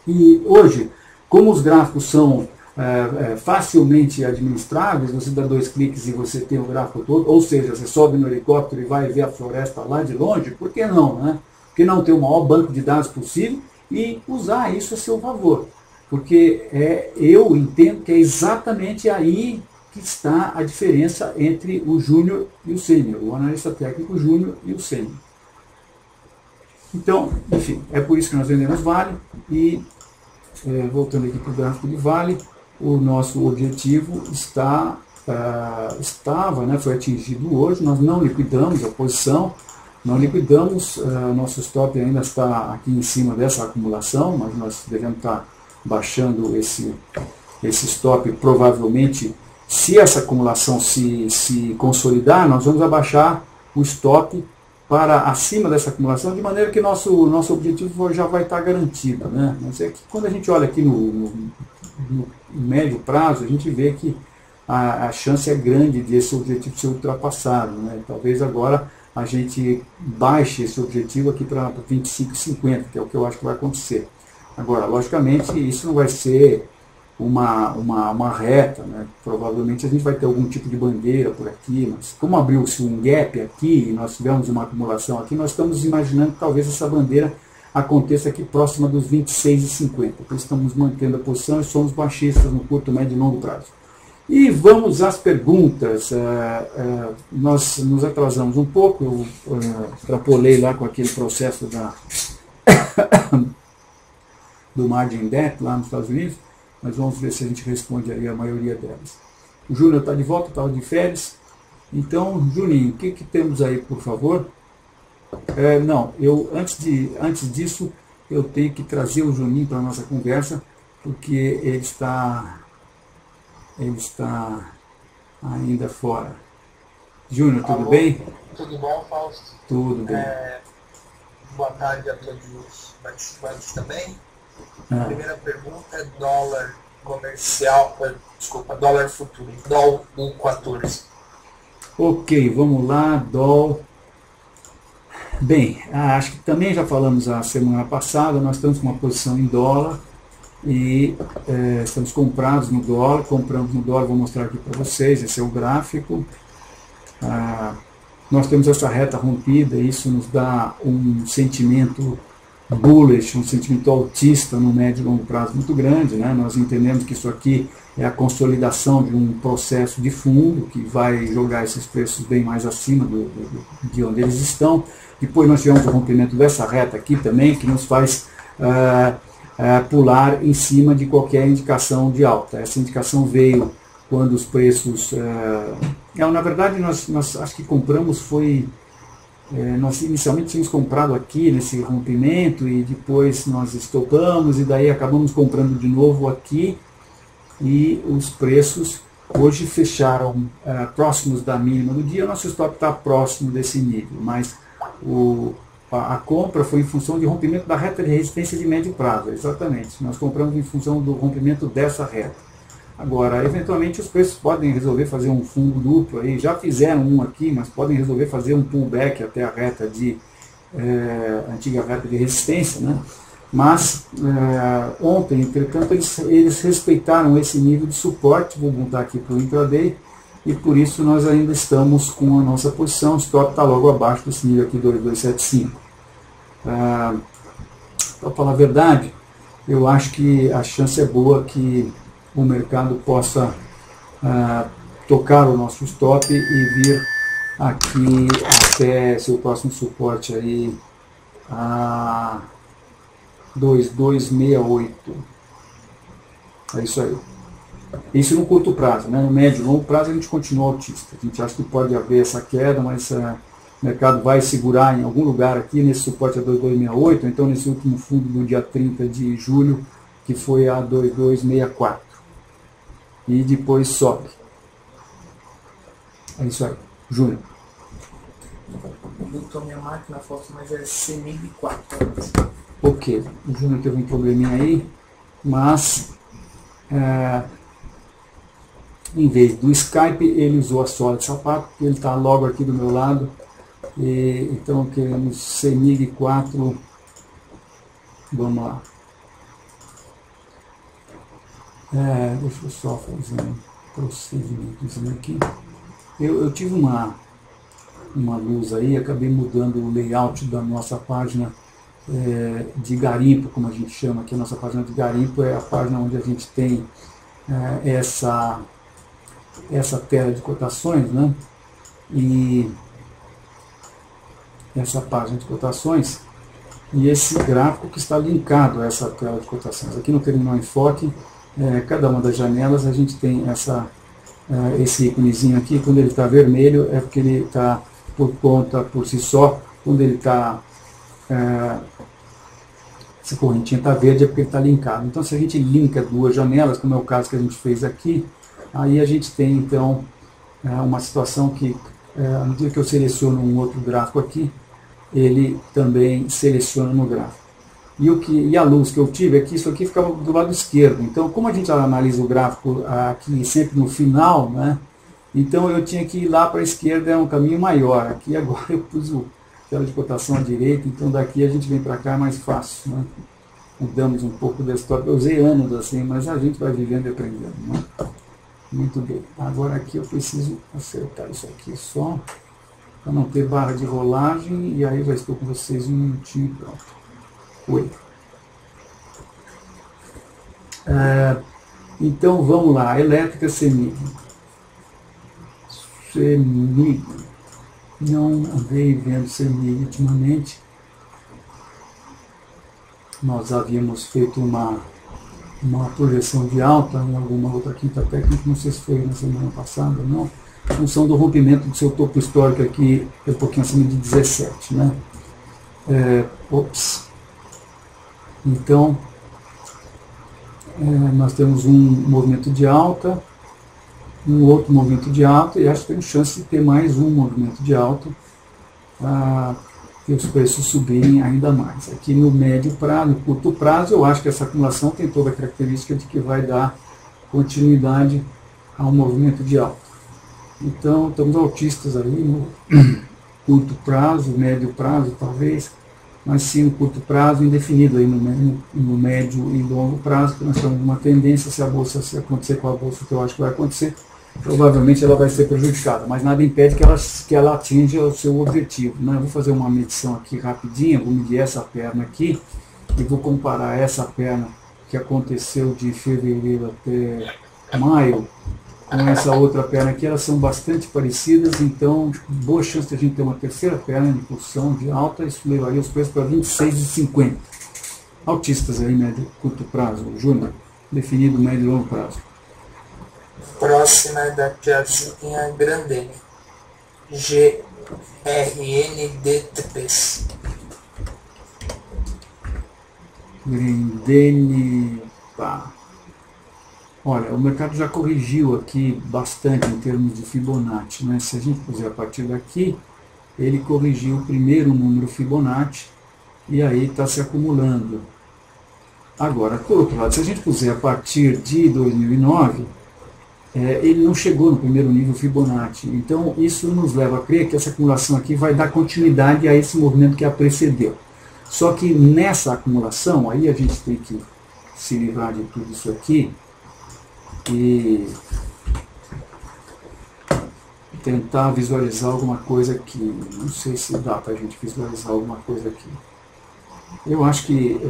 E hoje, como os gráficos são facilmente administráveis, você dá 2 cliques e você tem o gráfico todo, ou seja, você sobe no helicóptero e vai ver a floresta lá de longe, por que não, né? Por que não ter o maior banco de dados possível e usar isso a seu favor? Porque eu entendo que é exatamente aí que está a diferença entre o júnior e o sênior, o analista técnico júnior e o sênior. Então, enfim, é por isso que nós vendemos Vale e, voltando aqui para o gráfico de Vale, o nosso objetivo estava, né, foi atingido hoje, nós não liquidamos a posição Não liquidamos, nosso stop ainda está aqui em cima dessa acumulação, mas nós devemos estar baixando esse stop. Provavelmente, se essa acumulação se consolidar, nós vamos abaixar o stop para acima dessa acumulação, de maneira que nosso objetivo já vai estar garantido, né? Mas é que quando a gente olha aqui no médio prazo, a gente vê que a chance é grande desse objetivo ser ultrapassado, né? Talvez agora a gente baixe esse objetivo aqui para 25,50, que é o que eu acho que vai acontecer. Agora, logicamente, isso não vai ser uma reta, né? Provavelmente a gente vai ter algum tipo de bandeira por aqui, mas como abriu-se um gap aqui e nós tivemos uma acumulação aqui, nós estamos imaginando que talvez essa bandeira aconteça aqui próxima dos 26,50. Então estamos mantendo a posição e somos baixistas no curto, médio e longo prazo. E vamos às perguntas. Nós nos atrasamos um pouco, eu extrapolei lá com aquele processo do margin debt lá nos Estados Unidos, mas vamos ver se a gente responde aí a maioria delas. O Júnior está de volta, estava de férias. Então, Juninho, o que temos aí, por favor? Não, antes disso, eu tenho que trazer o Juninho para a nossa conversa, porque ele está ainda fora. Júnior, tudo bem? Tudo bom, Fausto? Tudo bem. Boa tarde a todos os participantes também. A primeira pergunta é dólar comercial, dólar futuro, DOL 1,14. Ok, vamos lá, DOL. Bem, acho que também já falamos a semana passada, nós estamos com uma posição em dólar e estamos comprados no dólar, compramos no dólar, vou mostrar aqui para vocês, esse é o gráfico. Nós temos essa reta rompida, isso nos dá um sentimento bullish, um sentimento altista no médio e longo prazo muito grande, né? Nós entendemos que isso aqui é a consolidação de um processo de fundo que vai jogar esses preços bem mais acima de onde eles estão. Depois nós tivemos o rompimento dessa reta aqui também, que nos faz pular em cima de qualquer indicação de alta. Essa indicação veio quando os preços... na verdade, nós acho que compramos nós inicialmente tínhamos comprado aqui nesse rompimento e depois nós estopamos e daí acabamos comprando de novo aqui e os preços hoje fecharam próximos da mínima do dia. Nosso stop está próximo desse nível, mas a compra foi em função de rompimento da reta de resistência de médio prazo, exatamente. Nós compramos em função do rompimento dessa reta. Agora, eventualmente os preços podem resolver fazer um fundo duplo, aí, já fizeram um aqui, mas podem resolver fazer um pullback até a reta antiga reta de resistência, né? Mas ontem, entretanto, eles respeitaram esse nível de suporte, vou montar aqui para o intraday, e por isso nós ainda estamos com a nossa posição, o stop está logo abaixo desse nível aqui, 2275. Para falar a verdade, eu acho que a chance é boa que o mercado possa tocar o nosso stop e vir aqui até seu próximo suporte aí a 2268. É isso aí. Isso no curto prazo, né? No médio e longo prazo a gente continua altista. A gente acha que pode haver essa queda, mas o mercado vai segurar em algum lugar aqui nesse suporte a 2268, então nesse último fundo do dia 30 de julho, que foi a 2264. E depois sobe. É isso aí. Júnior. Botou minha máquina foto, mas é CMIG 4. Ok. O Júnior teve um probleminha aí, mas em vez do Skype, ele usou a sola de sapato, porque ele está logo aqui do meu lado. Então queremos CMIG 4. Vamos lá. Deixa eu só fazer um procedimentozinho aqui. Eu tive uma luz aí, acabei mudando o layout da nossa página de garimpo, como a gente chama aqui. A nossa página de garimpo é a página onde a gente tem essa tela de cotações, né? E essa página de cotações e esse gráfico que está linkado a essa tela de cotações. Aqui no Terminal Enfoque, cada uma das janelas a gente tem esse íconezinho aqui. Quando ele está vermelho é porque ele está por si só quando ele está, essa correntinha está verde é porque ele está linkado. Então se a gente linka duas janelas, como é o caso que a gente fez aqui, aí a gente tem então uma situação que, à medida que eu seleciono um outro gráfico aqui, ele também seleciona no gráfico. E a luz que eu tive é que isso aqui ficava do lado esquerdo. Então, como a gente analisa o gráfico aqui sempre no final, né, então eu tinha que ir lá para a esquerda, é um caminho maior. Aqui agora eu pus o tela de cotação à direita, então daqui a gente vem para cá é mais fácil. Né? Mudamos um pouco da história. Eu usei anos assim, mas a gente vai vivendo e aprendendo. Né? Muito bem. Agora aqui eu preciso acertar isso aqui só, para não ter barra de rolagem, e aí já estou com vocês um minutinho e pronto. Oi. Então vamos lá, elétrica CEMIG. CEMIG. Não andei vendo CEMIG ultimamente. Nós havíamos feito uma projeção de alta em alguma outra quinta técnica, não sei se foi na semana passada ou não, em função do rompimento do seu topo histórico aqui, um pouquinho acima de 17, né? Então, nós temos um movimento de alta, um outro movimento de alta, e acho que tem chance de ter mais um movimento de alta, e os preços subirem ainda mais. Aqui no médio prazo, no curto prazo, eu acho que essa acumulação tem toda a característica de que vai dar continuidade ao movimento de alta. Então, estamos altistas aí no curto prazo, médio prazo talvez, mas sim no curto prazo indefinido, aí no médio e longo prazo, porque nós estamos numa tendência, se acontecer com a bolsa, que eu acho que vai acontecer, provavelmente ela vai ser prejudicada, mas nada impede que ela atinja o seu objetivo. Né? Eu vou fazer uma medição aqui rapidinha, vou medir essa perna aqui, e vou comparar essa perna que aconteceu de fevereiro até maio, com essa outra perna aqui, elas são bastante parecidas, então boa chance de a gente ter uma terceira perna de impulsão de alta, isso levaria os preços para 26,50. Altistas aí, médio curto prazo, Júnior, definido médio e longo prazo. Próxima é da Piazinha Grandene, GRND3. Grandene, pá. Olha, o mercado já corrigiu aqui bastante em termos de Fibonacci, né? Se a gente puser a partir daqui, ele corrigiu o primeiro número Fibonacci e aí está se acumulando. Agora, por outro lado, se a gente puser a partir de 2009, ele não chegou no primeiro nível Fibonacci. Então, isso nos leva a crer que essa acumulação aqui vai dar continuidade a esse movimento que a precedeu. Só que nessa acumulação, aí a gente tem que se livrar de tudo isso aqui, e tentar visualizar alguma coisa aqui. Não sei se dá para a gente visualizar alguma coisa aqui. Eu acho que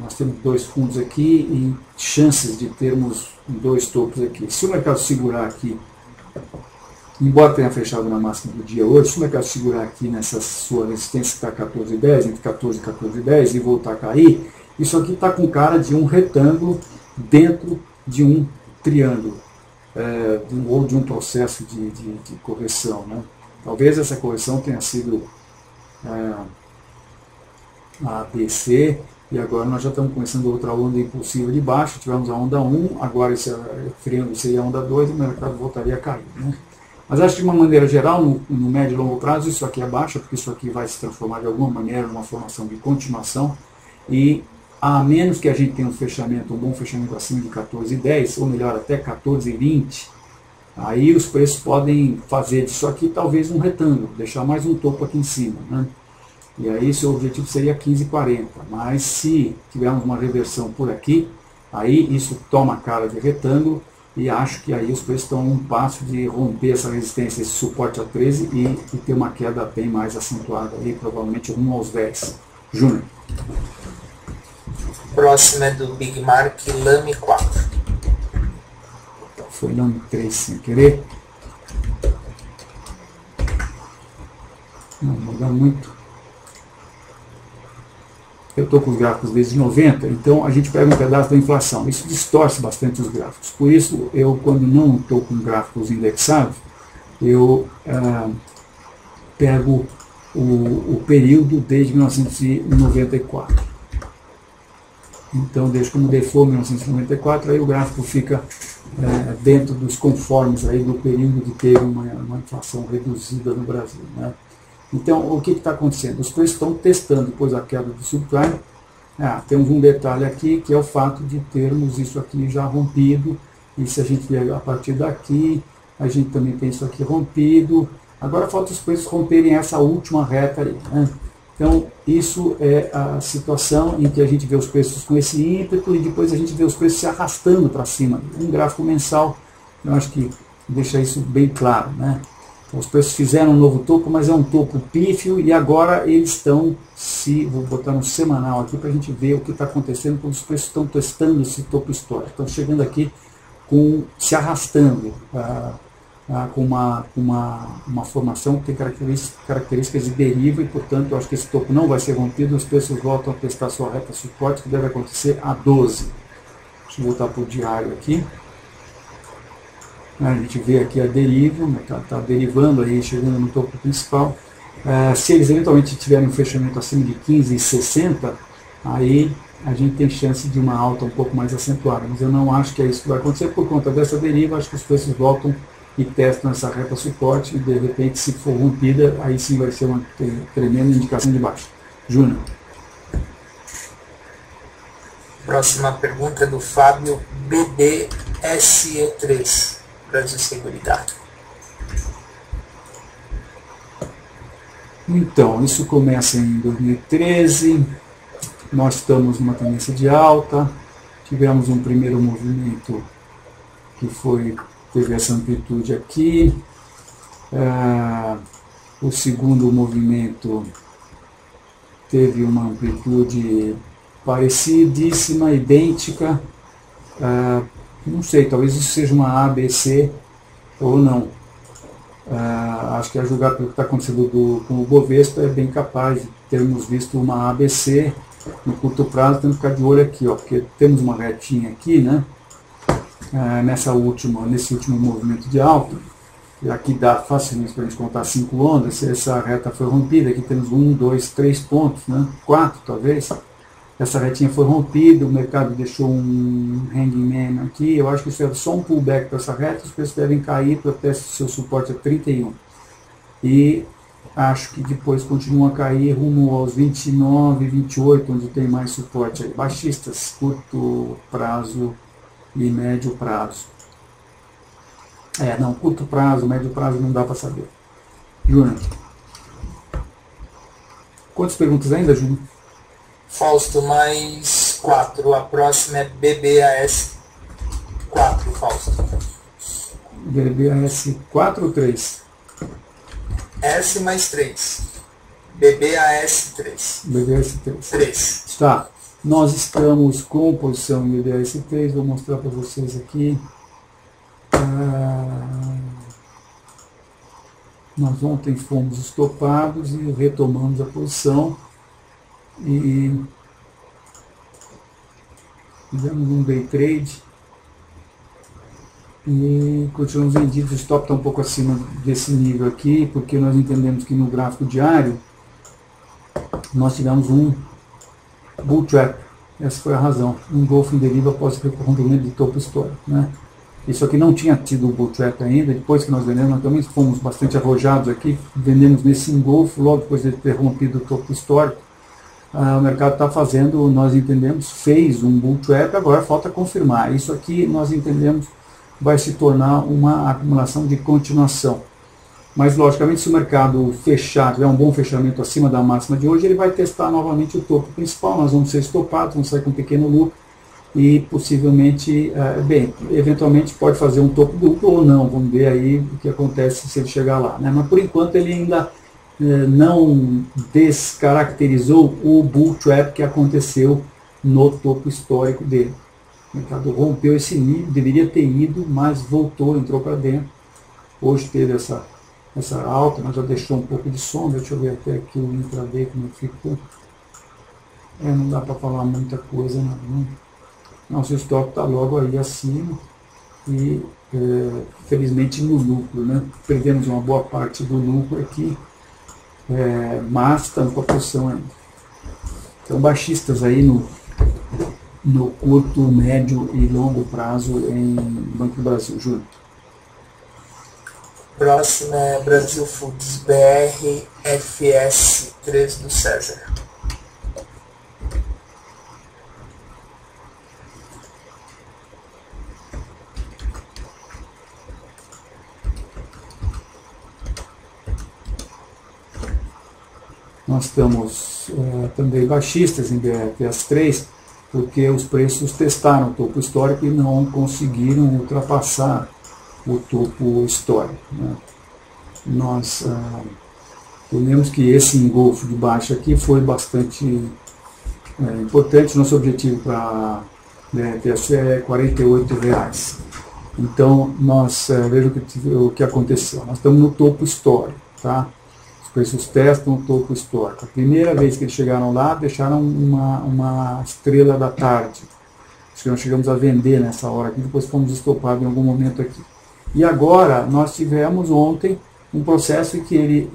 nós temos dois fundos aqui e chances de termos dois topos aqui. Se o mercado segurar aqui, embora tenha fechado na máxima do dia hoje, se o mercado segurar aqui nessa sua resistência que está 14,10, entre 14 e 14,10 e voltar a cair, isso aqui está com cara de um retângulo dentro de um triângulo, ou de um processo de correção. Né? Talvez essa correção tenha sido a BC, e agora nós já estamos começando outra onda impulsiva de baixo, tivemos a onda 1, agora esse triângulo seria a onda 2 e o mercado voltaria a cair. Né? Mas acho que de uma maneira geral, no médio e longo prazo, isso aqui é baixa, porque isso aqui vai se transformar de alguma maneira numa formação de continuação, e a menos que a gente tenha um bom fechamento acima de 14,10, ou melhor, até 14,20, aí os preços podem fazer disso aqui talvez um retângulo, deixar mais um topo aqui em cima. Né? E aí seu objetivo seria 15,40, mas se tivermos uma reversão por aqui, aí isso toma a cara de retângulo, e acho que aí os preços estão a um passo de romper essa resistência, esse suporte a 13 e ter uma queda bem mais acentuada, aí, provavelmente rumo aos 10. Júnior. Próxima é do Big Mark Lame 4. Foi Lame 3 sem querer. Não muda muito. Eu estou com os gráficos desde 90, então a gente pega um pedaço da inflação. Isso distorce bastante os gráficos. Por isso, eu quando não estou com gráficos indexados, eu pego o período desde 1994. Então, desde como default 1994, aí o gráfico fica dentro dos conformes aí do período que teve uma inflação reduzida no Brasil, né? Então, o que está acontecendo? Os preços estão testando depois da queda do subprime. Temos um detalhe aqui, que é o fato de termos isso aqui já rompido, e se a gente ver a partir daqui, a gente também tem isso aqui rompido. Agora falta os preços romperem essa última reta ali, né? Então, isso é a situação em que a gente vê os preços com esse ímpeto e depois a gente vê os preços se arrastando para cima. Um gráfico mensal, eu acho que deixa isso bem claro, né? Então, os preços fizeram um novo topo, mas é um topo pífio e agora eles estão vou botar no semanal aqui para a gente ver o que está acontecendo quando os preços estão testando esse topo histórico. Estão chegando aqui se arrastando, com uma formação que tem características de deriva e, portanto, eu acho que esse topo não vai ser rompido, os preços voltam a testar sua reta suporte, que deve acontecer a 12. Deixa eu voltar para o diário aqui. A gente vê aqui a deriva, o mercado está derivando aí, chegando no topo principal. Se eles eventualmente tiverem um fechamento acima de 15,60, aí a gente tem chance de uma alta um pouco mais acentuada, mas eu não acho que é isso que vai acontecer por conta dessa deriva. Acho que os preços voltam e testam essa reta suporte e, de repente, se for rompida, aí sim vai ser uma tremenda indicação de baixa. Júnior. Próxima pergunta é do Fábio BDSE3, Brasil Seguridade. Então, isso começa em 2013, nós estamos numa tendência de alta, tivemos um primeiro movimento que teve essa amplitude aqui, o segundo movimento teve uma amplitude parecidíssima, idêntica, não sei, talvez isso seja uma ABC ou não. Acho que a julgar pelo que está acontecendo com o Bovespa é bem capaz de termos visto uma ABC no curto prazo. Temos que ficar de olho aqui, porque temos uma retinha aqui, né? Nesse último movimento de alta, e aqui dá facilmente para a gente contar 5 ondas. Se essa reta foi rompida, aqui temos 1, 2, 3 pontos, né? 4 talvez. Essa retinha foi rompida, o mercado deixou um hangman aqui. Eu acho que isso é só um pullback para essa reta, os preços devem cair até seu suporte a 31. E acho que depois continua a cair rumo aos 29, 28, onde tem mais suporte aí. Baixistas, curto prazo e médio prazo. Curto prazo, médio prazo não dá para saber. Júnior. Quantas perguntas ainda, Júnior? Fausto, mais 4. A próxima é BBAS 4, Fausto. BBAS 4 ou 3? S mais 3. BBAS 3. BBAS 3. 3. Tá. Nós estamos com posição em BBAS 3. Vou mostrar para vocês aqui. Nós ontem fomos estopados e retomamos a posição. E fizemos um day trade e continuamos vendidos. O stop está um pouco acima desse nível aqui, porque nós entendemos que no gráfico diário nós tivemos um bull trap. Essa foi a razão, um engolfo em deriva após o rompimento de topo histórico, né? Isso aqui não tinha tido o bull trap ainda. Depois que nós vendemos, nós também fomos bastante arrojados aqui, vendemos nesse engolfo logo depois de ter rompido o topo histórico. O mercado está fazendo, nós entendemos, fez um bull trap, agora falta confirmar. Isso aqui nós entendemos vai se tornar uma acumulação de continuação. Mas logicamente, se o mercado fechar, tiver um bom fechamento acima da máxima de hoje, ele vai testar novamente o topo principal. Nós vamos ser estopados, vamos sair com um pequeno lucro e possivelmente, eventualmente pode fazer um topo duplo ou não. Vamos ver aí o que acontece se ele chegar lá, né? Mas por enquanto ele ainda não descaracterizou o bull trap que aconteceu no topo histórico dele. O mercado rompeu esse nível, deveria ter ido, mas voltou, entrou para dentro. Hoje teve essa alta, mas já deixou um pouco de sombra. Deixa eu ver até aqui o intraday como ficou. Não dá para falar muita coisa, não. Nosso stop está logo aí acima e felizmente no lucro, né? Perdemos uma boa parte do lucro aqui. mas estamos com a posição ainda. Então, baixistas aí no curto, médio e longo prazo em Banco do Brasil. Júlio. Próxima é Brasil Foods BRFS 3 do César. Nós estamos também baixistas em BRFS 3, porque os preços testaram o topo histórico e não conseguiram ultrapassar o topo histórico, né? Nós entendemos que esse engolfo de baixa aqui foi bastante importante. Nosso objetivo para BRFS é R$48. Então, veja o que aconteceu. Nós estamos no topo histórico, tá? Os preços testam o topo histórico. A primeira vez que eles chegaram lá, deixaram uma estrela da tarde. Acho que nós chegamos a vender nessa hora aqui, depois fomos estopados em algum momento aqui. E agora, nós tivemos ontem um processo que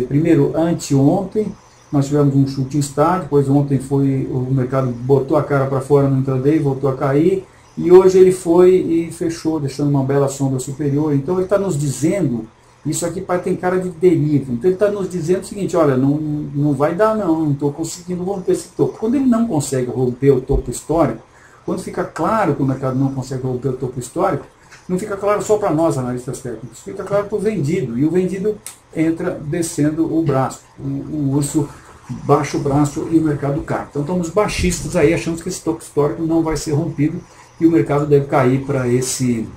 primeiro, anteontem, nós tivemos um chute em estádio, depois ontem o mercado botou a cara para fora no intraday, voltou a cair, e hoje ele foi e fechou, deixando uma bela sombra superior. Então ele está nos dizendo, isso aqui tem cara de deriva, então ele está nos dizendo o seguinte, olha, não vai dar não estou conseguindo romper esse topo. Quando ele não consegue romper o topo histórico, quando fica claro que o mercado não consegue romper o topo histórico, não fica claro só para nós, analistas técnicos, fica claro para o vendido, e o vendido entra descendo o braço, o urso baixa o braço e o mercado cai. Então estamos baixistas aí, achamos que esse topo histórico não vai ser rompido e o mercado deve cair para esse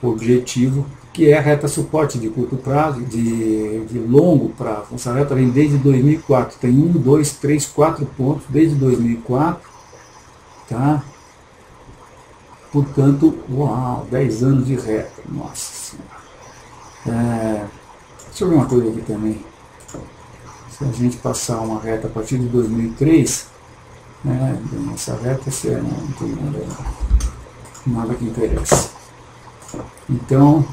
objetivo, que é a reta suporte de curto prazo, de longo prazo. Essa reta vem desde 2004, tem 1, 2, 3, 4 pontos desde 2004, tá? Portanto, uau, 10 anos de reta, nossa senhora. Deixa eu ver uma coisa aqui também. Se a gente passar uma reta a partir de 2003, essa reta não tem nada que interessa. Então,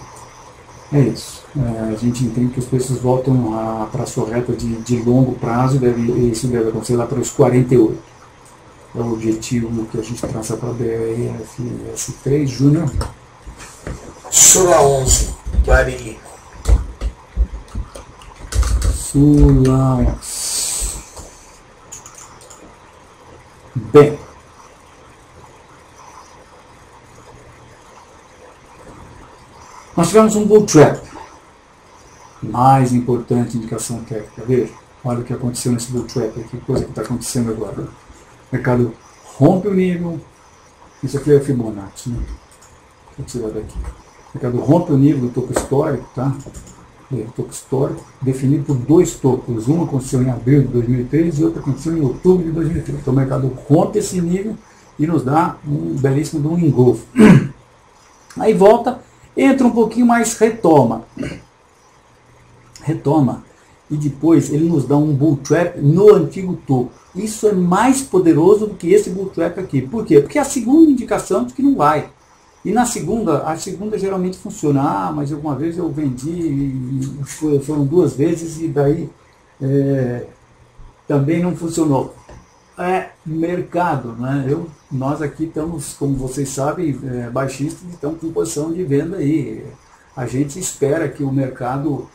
é isso. A gente entende que os preços voltam para a sua reta de longo prazo, isso deve acontecer lá para os 48. É o objetivo que a gente traça para a BRFS3, Júnior. Sula 11, do Arili. Sula 11. Bem. Nós tivemos um bull trap. Mais importante indicação técnica. Veja, olha o que aconteceu nesse bull trap, que coisa que está acontecendo agora. O mercado rompe o nível, isso aqui é Fibonacci, né? Vou tirar daqui. O mercado rompe o nível do topo histórico, tá? O topo histórico, definido por dois topos. Um aconteceu em abril de 2013 e outro aconteceu em outubro de 2013. Então o mercado rompe esse nível e nos dá um belíssimo engolfo. Aí volta, entra um pouquinho mais, retoma. E depois ele nos dá um bull trap no antigo topo. Isso é mais poderoso do que esse bull trap aqui. Por quê? Porque é a segunda indicação de que não vai. E a segunda geralmente funciona. Mas alguma vez eu vendi, e foram 2 vezes, e daí também não funcionou. É mercado, né? Nós aqui estamos, como vocês sabem, baixistas, e estamos com posição de venda aí. A gente espera que o mercado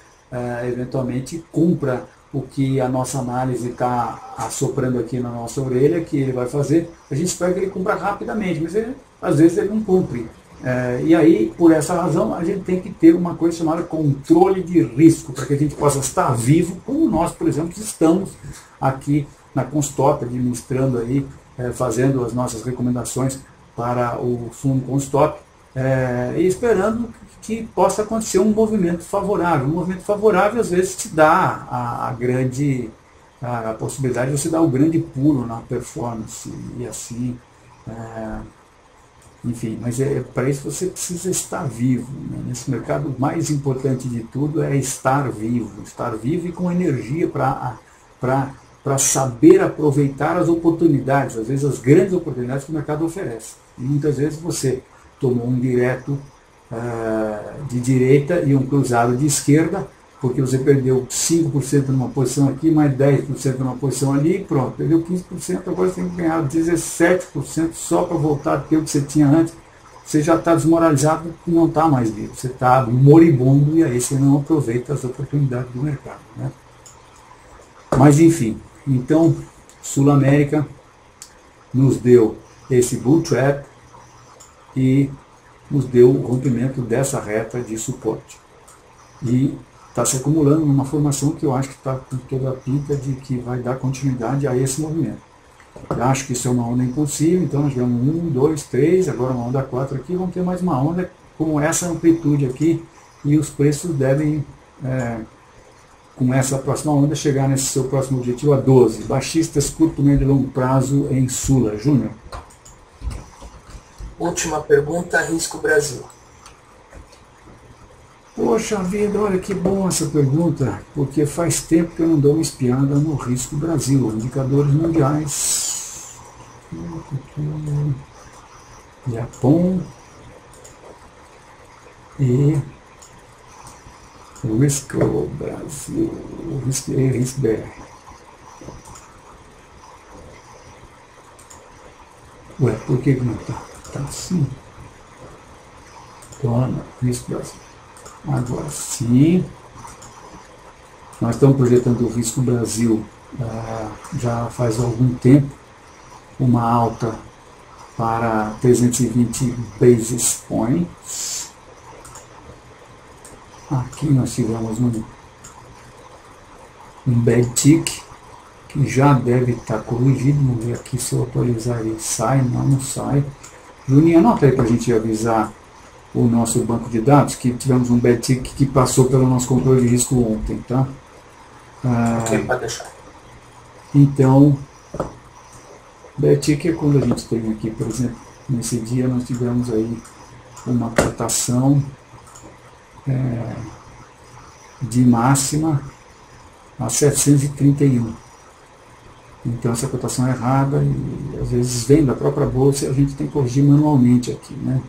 eventualmente cumpra o que a nossa análise está assoprando aqui na nossa orelha, que ele vai fazer. A gente espera que ele cumpra rapidamente, mas às vezes ele não cumpre. E aí, por essa razão, a gente tem que ter uma coisa chamada controle de risco, para que a gente possa estar vivo, como nós, por exemplo, estamos aqui na Constop, administrando aí, fazendo as nossas recomendações para o fundo Constop, e esperando que possa acontecer um movimento favorável. Um movimento favorável, às vezes, te dá a possibilidade de você dar o grande pulo na performance, e assim, enfim, mas para isso você precisa estar vivo, né? Nesse mercado, o mais importante de tudo é estar vivo e com energia para saber aproveitar as oportunidades, às vezes as grandes oportunidades que o mercado oferece. E muitas vezes você tomou um direto de direita e um cruzado de esquerda, porque você perdeu 5% numa posição aqui, mais 10% numa posição ali, pronto, perdeu 15%, agora você tem que ganhar 17% só para voltar a ter o que você tinha antes. Você já está desmoralizado e não está mais vivo, você está moribundo e aí você não aproveita as oportunidades do mercado, né? Mas enfim, então Sul América nos deu esse bull trap e nos deu o rompimento dessa reta de suporte. E está se acumulando numa formação que eu acho que está com toda a pinta de que vai dar continuidade a esse movimento. Eu acho que isso é uma onda impulsiva, então nós tivemos 1, 2, 3, agora uma onda 4 aqui, vamos ter mais uma onda com essa amplitude aqui e os preços devem, com essa próxima onda, chegar nesse seu próximo objetivo a 12. Baixistas, curto, médio e longo prazo em Sula. Júnior. Última pergunta, Risco Brasil. Poxa vida, olha que bom essa pergunta, porque faz tempo que eu não dou uma espiada no Risco Brasil. Indicadores mundiais. Japão e Risco Brasil. Risco BR. Ué, por que não está? Está assim. Toma, Risco Brasil. Agora sim, nós estamos projetando o Risco Brasil já faz algum tempo, uma alta para 320 basis points. Aqui nós tivemos um bad tick, que já deve estar corrigido. Vamos ver aqui se eu atualizar ele sai, não sai. Juninho, anota aí para a gente avisar o nosso banco de dados, que tivemos um bad tick que passou pelo nosso controle de risco ontem, tá? Ok, pode deixar. Então, bad tick é quando a gente tem aqui, por exemplo, nesse dia nós tivemos aí uma cotação de máxima a 731. Então essa cotação é errada e às vezes vem da própria bolsa e a gente tem que corrigir manualmente aqui, né?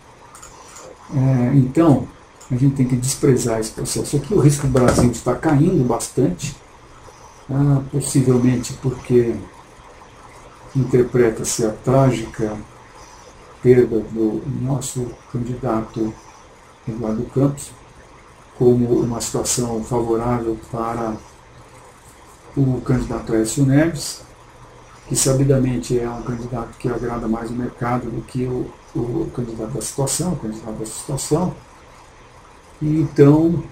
Então, a gente tem que desprezar esse processo. Aqui o Risco Brasil está caindo bastante, possivelmente porque interpreta-se a trágica perda do nosso candidato Eduardo Campos como uma situação favorável para o candidato Aécio Neves, que sabidamente é um candidato que agrada mais o mercado do que o candidato da situação, E então,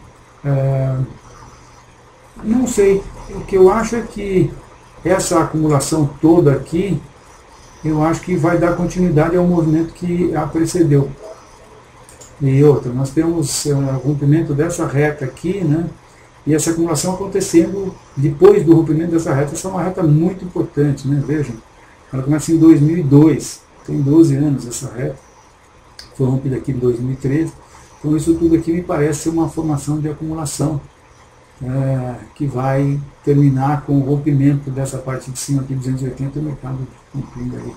não sei, o que eu acho é que essa acumulação toda aqui, eu acho que vai dar continuidade ao movimento que a precedeu. E outra, nós temos o rompimento dessa reta aqui, né? E essa acumulação acontecendo depois do rompimento dessa reta. Essa é uma reta muito importante, né? Vejam, ela começa em 2002, tem 12 anos essa reta, foi rompida aqui em 2013. Então isso tudo aqui me parece ser uma formação de acumulação que vai terminar com o rompimento dessa parte de cima aqui, 280, o mercado cumprindo aí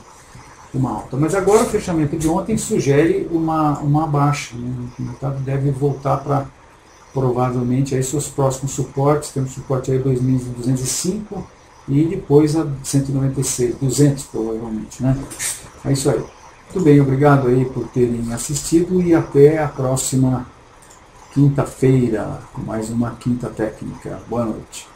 uma alta. Mas agora o fechamento de ontem sugere uma baixa, né? O mercado deve voltar para provavelmente aí seus próximos suportes. Temos suporte aí 2.205 e depois a 196, 200 provavelmente, né? É isso aí. Muito bem, obrigado aí por terem assistido e até a próxima quinta-feira com mais uma Quinta Técnica. Boa noite.